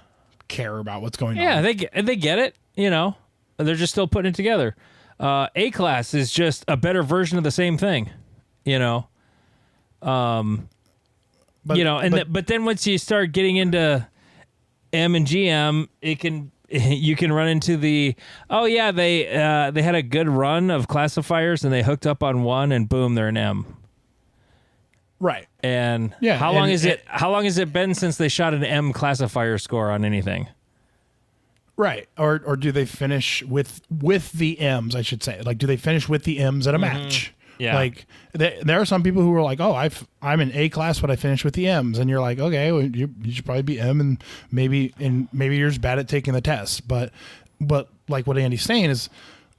care about what's going on. Yeah, they get it. You know, they're just still putting it together. A class is just a better version of the same thing. You know. But then once you start getting into M and GM, you can run into they had a good run of classifiers and they hooked up on one and boom, they're an M. Right. And how long has it been since they shot an M classifier score on anything? Right. Or do they finish with the M's, I should say. Like, do they finish with the M's at a match? Yeah. Like, there are some people who are like, oh, I'm in A class, but I finished with the M's. And you're like, okay, well, you should probably be M, and maybe you're just bad at taking the test. But like what Andy's saying is,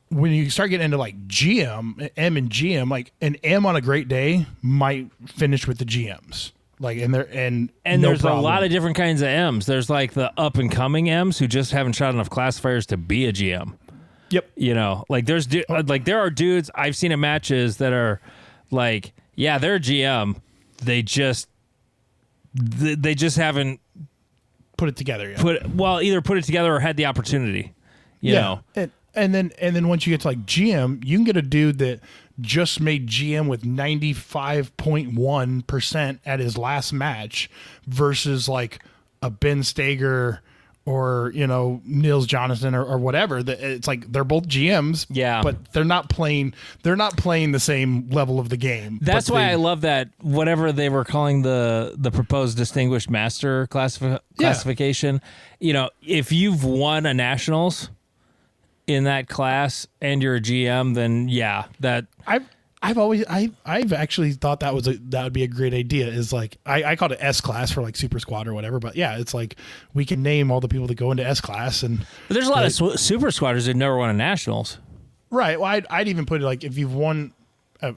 when you start getting into like GM, M and GM, like an M on a great day might finish with the GMs. Like, and no there's problem. a lot of different kinds of M's. There's like the up and coming M's who just haven't shot enough classifiers to be a GM. Yep. You know, like there are dudes I've seen in matches that are like, yeah, they're a GM. They just haven't put it together yet. Either put it together or had the opportunity. You know. And then once you get to like GM, you can get a dude that just made GM with 95.1% at his last match versus like a Ben Stager or, you know, Nils Jonathan or whatever. It's like they're both GMs, but they're not playing the same level of the game. That's why I love that whatever they were calling the proposed distinguished master classification. You know, if you've won a nationals in that class and you're a GM, then that I've actually thought that would be a great idea. Is like I called it S class for like super squad or whatever, but yeah, it's like we can name all the people that go into S class, and but there's a lot of super squatters that never won a nationals. Right. Well, I'd even put it like if you've won a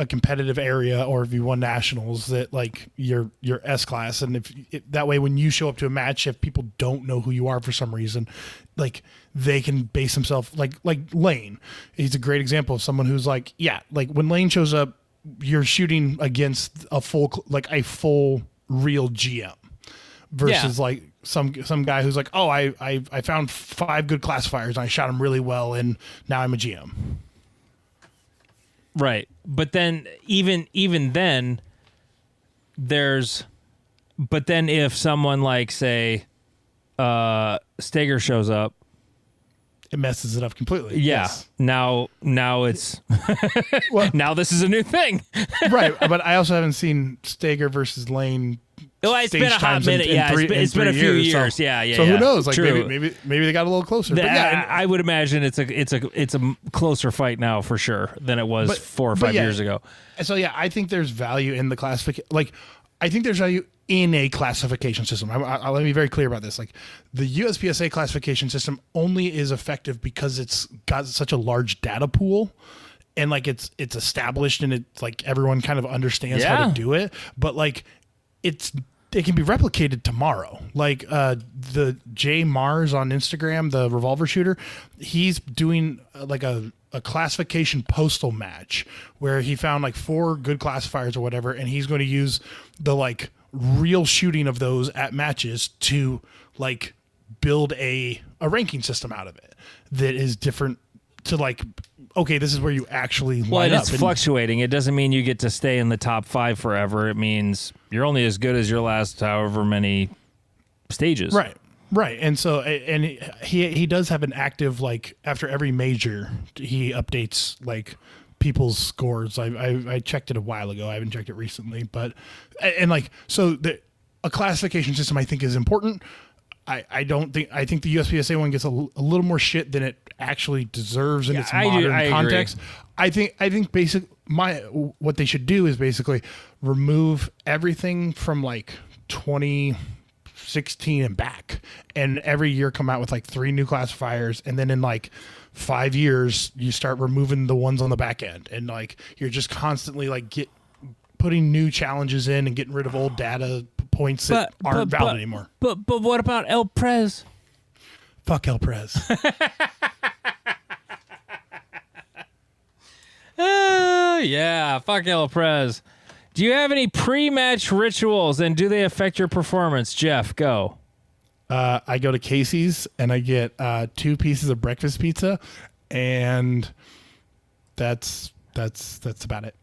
competitive area or if you won nationals, that like your S class, and that way when you show up to a match, if people don't know who you are for some reason, like they can base themselves like Lane. He's a great example of someone who's like when Lane shows up, you're shooting against a full real GM versus like some guy who's like, oh, I found 5 good classifiers and I shot them really well and now I'm a GM. Right. But then even then if someone like say Stager shows up, it messes it up completely. Yeah. Yes. Now it's now this is a new thing. Right. But I also haven't seen Stager versus Lane. Well, it's been a hot minute. It's been a few years. So, yeah. So who knows? Like True. maybe they got a little closer. But I would imagine it's a closer fight now for sure than it was 4 or 5 years ago. So I think there's value in the classification. Like I think there's value in a classification system. I'll let me be very clear about this. Like the USPSA classification system only is effective because it's got such a large data pool. And like it's established and it's like everyone kind of understands how to do it. But like it's it can be replicated tomorrow. Like the Jay Mars on Instagram, the revolver shooter, he's doing like a classification postal match where he found like 4 good classifiers or whatever, and he's going to use the like real shooting of those at matches to like build a ranking system out of it that is different to like, okay, this is where you actually line up. It's fluctuating. It doesn't mean you get to stay in the top 5 forever. It means you're only as good as your last however many stages. Right. And so, and he does have an active, like after every major, he updates like people's scores. I checked it a while ago. I haven't checked it recently, but, and like, so a classification system I think is important. I think the USPSA one gets a little more shit than it actually deserves in its modern context. Agree. I think what they should do is basically remove everything from like 2016 and back, and every year come out with like 3 new classifiers, and then in like 5 years you start removing the ones on the back end, and like you're just constantly like putting new challenges in and getting rid of old data points that aren't valid anymore. But what about El Prez? Fuck El Prez. Yeah, fuck El Prez. Do you have any pre-match rituals, and do they affect your performance? Jeff, go. I go to Casey's and I get 2 pieces of breakfast pizza, and that's about it.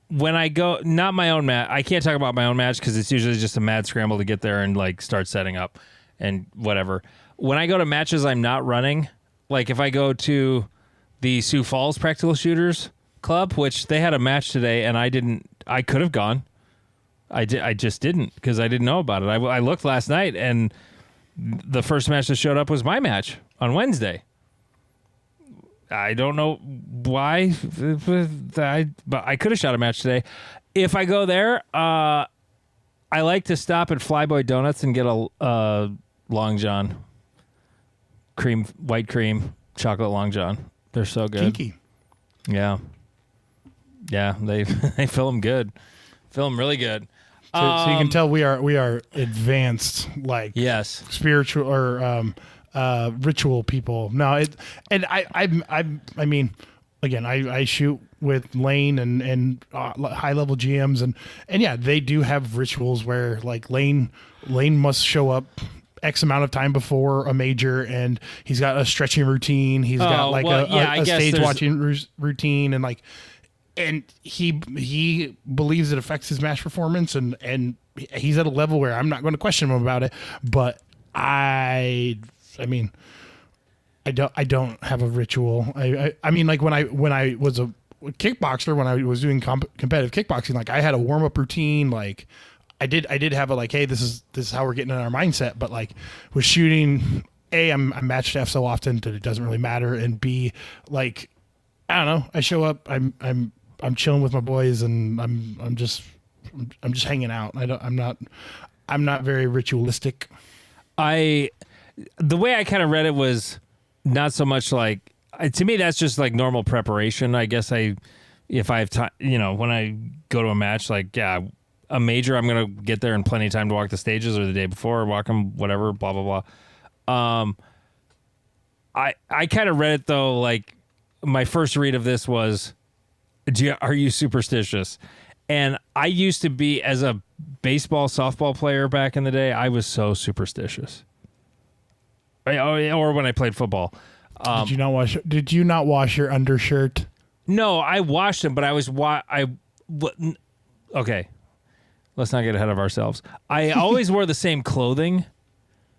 When I go, not my own match, I can't talk about my own match because it's usually just a mad scramble to get there and like start setting up and whatever. When I go to matches I'm not running, like if I go to the Sioux Falls Practical Shooters Club, which they had a match today, and I could have gone. I just didn't because I didn't know about it. I looked last night, and the first match that showed up was my match on Wednesday. I don't know why, but I could have shot a match today. If I go there, I like to stop at Flyboy Donuts and get a Long John, white cream, chocolate Long John. They're so good. Kinky. Yeah, they fill them good, fill them really good. So you can tell we are advanced, like yes, spiritual or ritual people. No, I mean, again, I shoot with Lane and high level GMs, and yeah, they do have rituals where like Lane must show up X amount of time before a major, and he's got a stretching routine. He's got like a stage watching routine, and like, and he believes it affects his match performance, and he's at a level where I'm not going to question him about it, but I mean, I don't have a ritual. I mean, like when I was a kickboxer, when I was doing competitive kickboxing, like I had a warm up routine. Like I did have a like, hey, this is how we're getting in our mindset. But like with shooting, A, I'm matched F so often that it doesn't really matter, and B, like I don't know, I show up, I'm chilling with my boys, and I'm just hanging out. I'm not very ritualistic. The way I kind of read it was not so much like, to me, that's just like normal preparation. I guess if I have time, when I go to a match, like, yeah, a major, I'm going to get there in plenty of time to walk the stages, or the day before, walk them, whatever, blah, blah, blah. I kind of read it though, like my first read of this was, are you superstitious? And I used to be, as a baseball, softball player back in the day, I was so superstitious. Or when I played football. Did you not wash your undershirt? No, I washed them, but I was okay. Let's not get ahead of ourselves. I always wore the same clothing.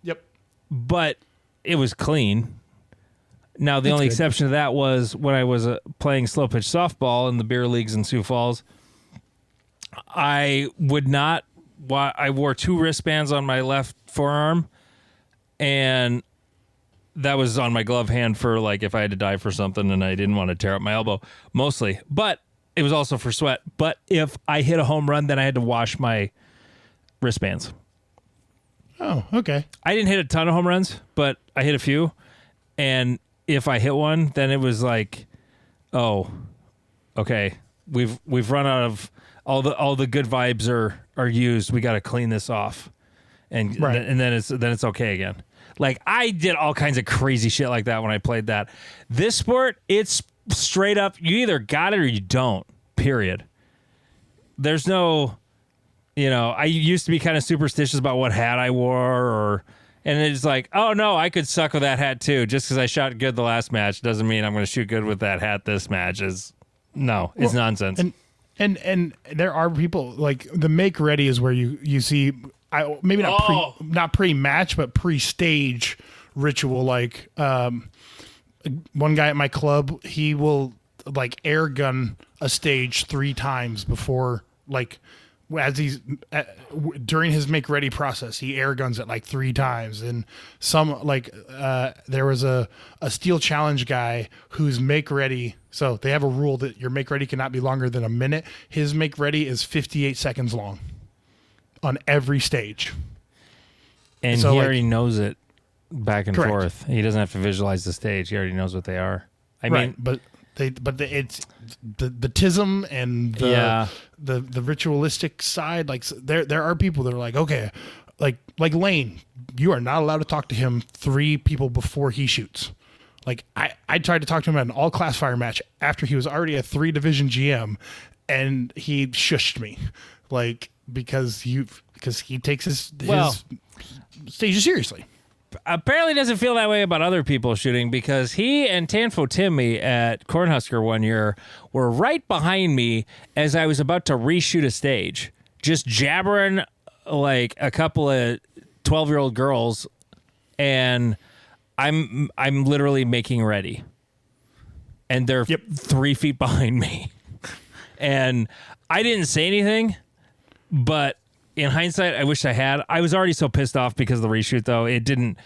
Yep. But it was clean. Now the only exception to that was when I was playing slow pitch softball in the beer leagues in Sioux Falls. I wore 2 wristbands on my left forearm, and that was on my glove hand for like if I had to dive for something and I didn't want to tear up my elbow, mostly. But it was also for sweat. But if I hit a home run, then I had to wash my wristbands. Oh, okay. I didn't hit a ton of home runs, but I hit a few. And if I hit one, then it was like, oh, okay, we've run out of all the good vibes are used. We got to clean this off, and then it's okay again. Like, I did all kinds of crazy shit like that when I played that. This sport, it's straight up, you either got it or you don't, period. There's no, I used to be kind of superstitious about what hat I wore, and it's like, oh no, I could suck with that hat too. Just because I shot good the last match doesn't mean I'm going to shoot good with that hat this match. It's nonsense. And there are people, like, the make ready is where you see, maybe not pre-match, but pre-stage ritual. Like, one guy at my club, he will, like, air gun a stage 3 times before, like, as he's during his make ready process, he air guns it like 3 times. And some, like, there was a steel challenge guy whose make ready, so they have a rule that your make ready cannot be longer than a minute. His make ready is 58 seconds long on every stage. And so, he already knows it back and correct. forth. He doesn't have to visualize the stage. He already knows what they are. I mean, but it's the tism and the ritualistic side. Like, there are people that are like, okay, like Lane, you are not allowed to talk to him 3 people before he shoots. Like, I tried to talk to him at an all class fire match after he was already a 3 division GM, and he shushed me, like, because he takes his stages seriously. Apparently doesn't feel that way about other people shooting, because he and Tanfo Timmy at Cornhusker one year were right behind me as I was about to reshoot a stage, just jabbering like a couple of 12-year-old girls, and I'm literally making ready, and they're 3 feet behind me, and I didn't say anything, but in hindsight, I wish I had. I was already so pissed off because of the reshoot, though. It didn't.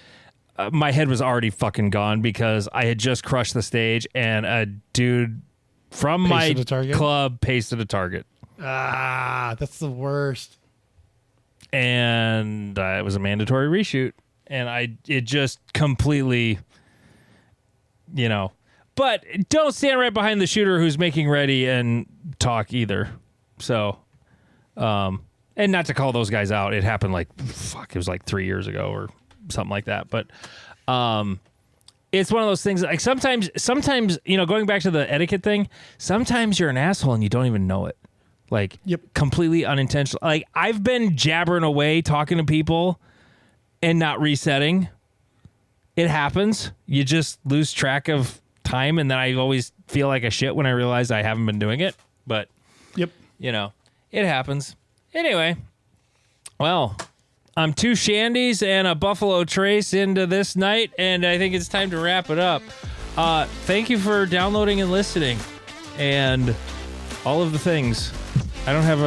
My head was already fucking gone because I had just crushed the stage, and a dude from my club pasted a target. Ah, that's the worst. And it was a mandatory reshoot, and it just completely, But don't stand right behind the shooter who's making ready and talk either. So, and not to call those guys out, it happened it was like 3 years ago or something like that. But it's one of those things, like, sometimes, going back to the etiquette thing, sometimes you're an asshole and you don't even know it. Like, completely unintentional. Like, I've been jabbering away, talking to people and not resetting. It happens. You just lose track of time, and then I always feel like a shit when I realize I haven't been doing it. But, it happens. Anyway, well, I'm 2 shandies and a Buffalo Trace into this night, and I think it's time to wrap it up. Thank you for downloading and listening, and all of the things. I don't have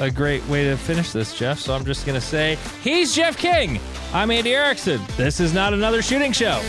a great way to finish this, Jeff, so I'm just going to say, he's Jeff King. I'm Andy Erickson. This is Not Another Shooting Show.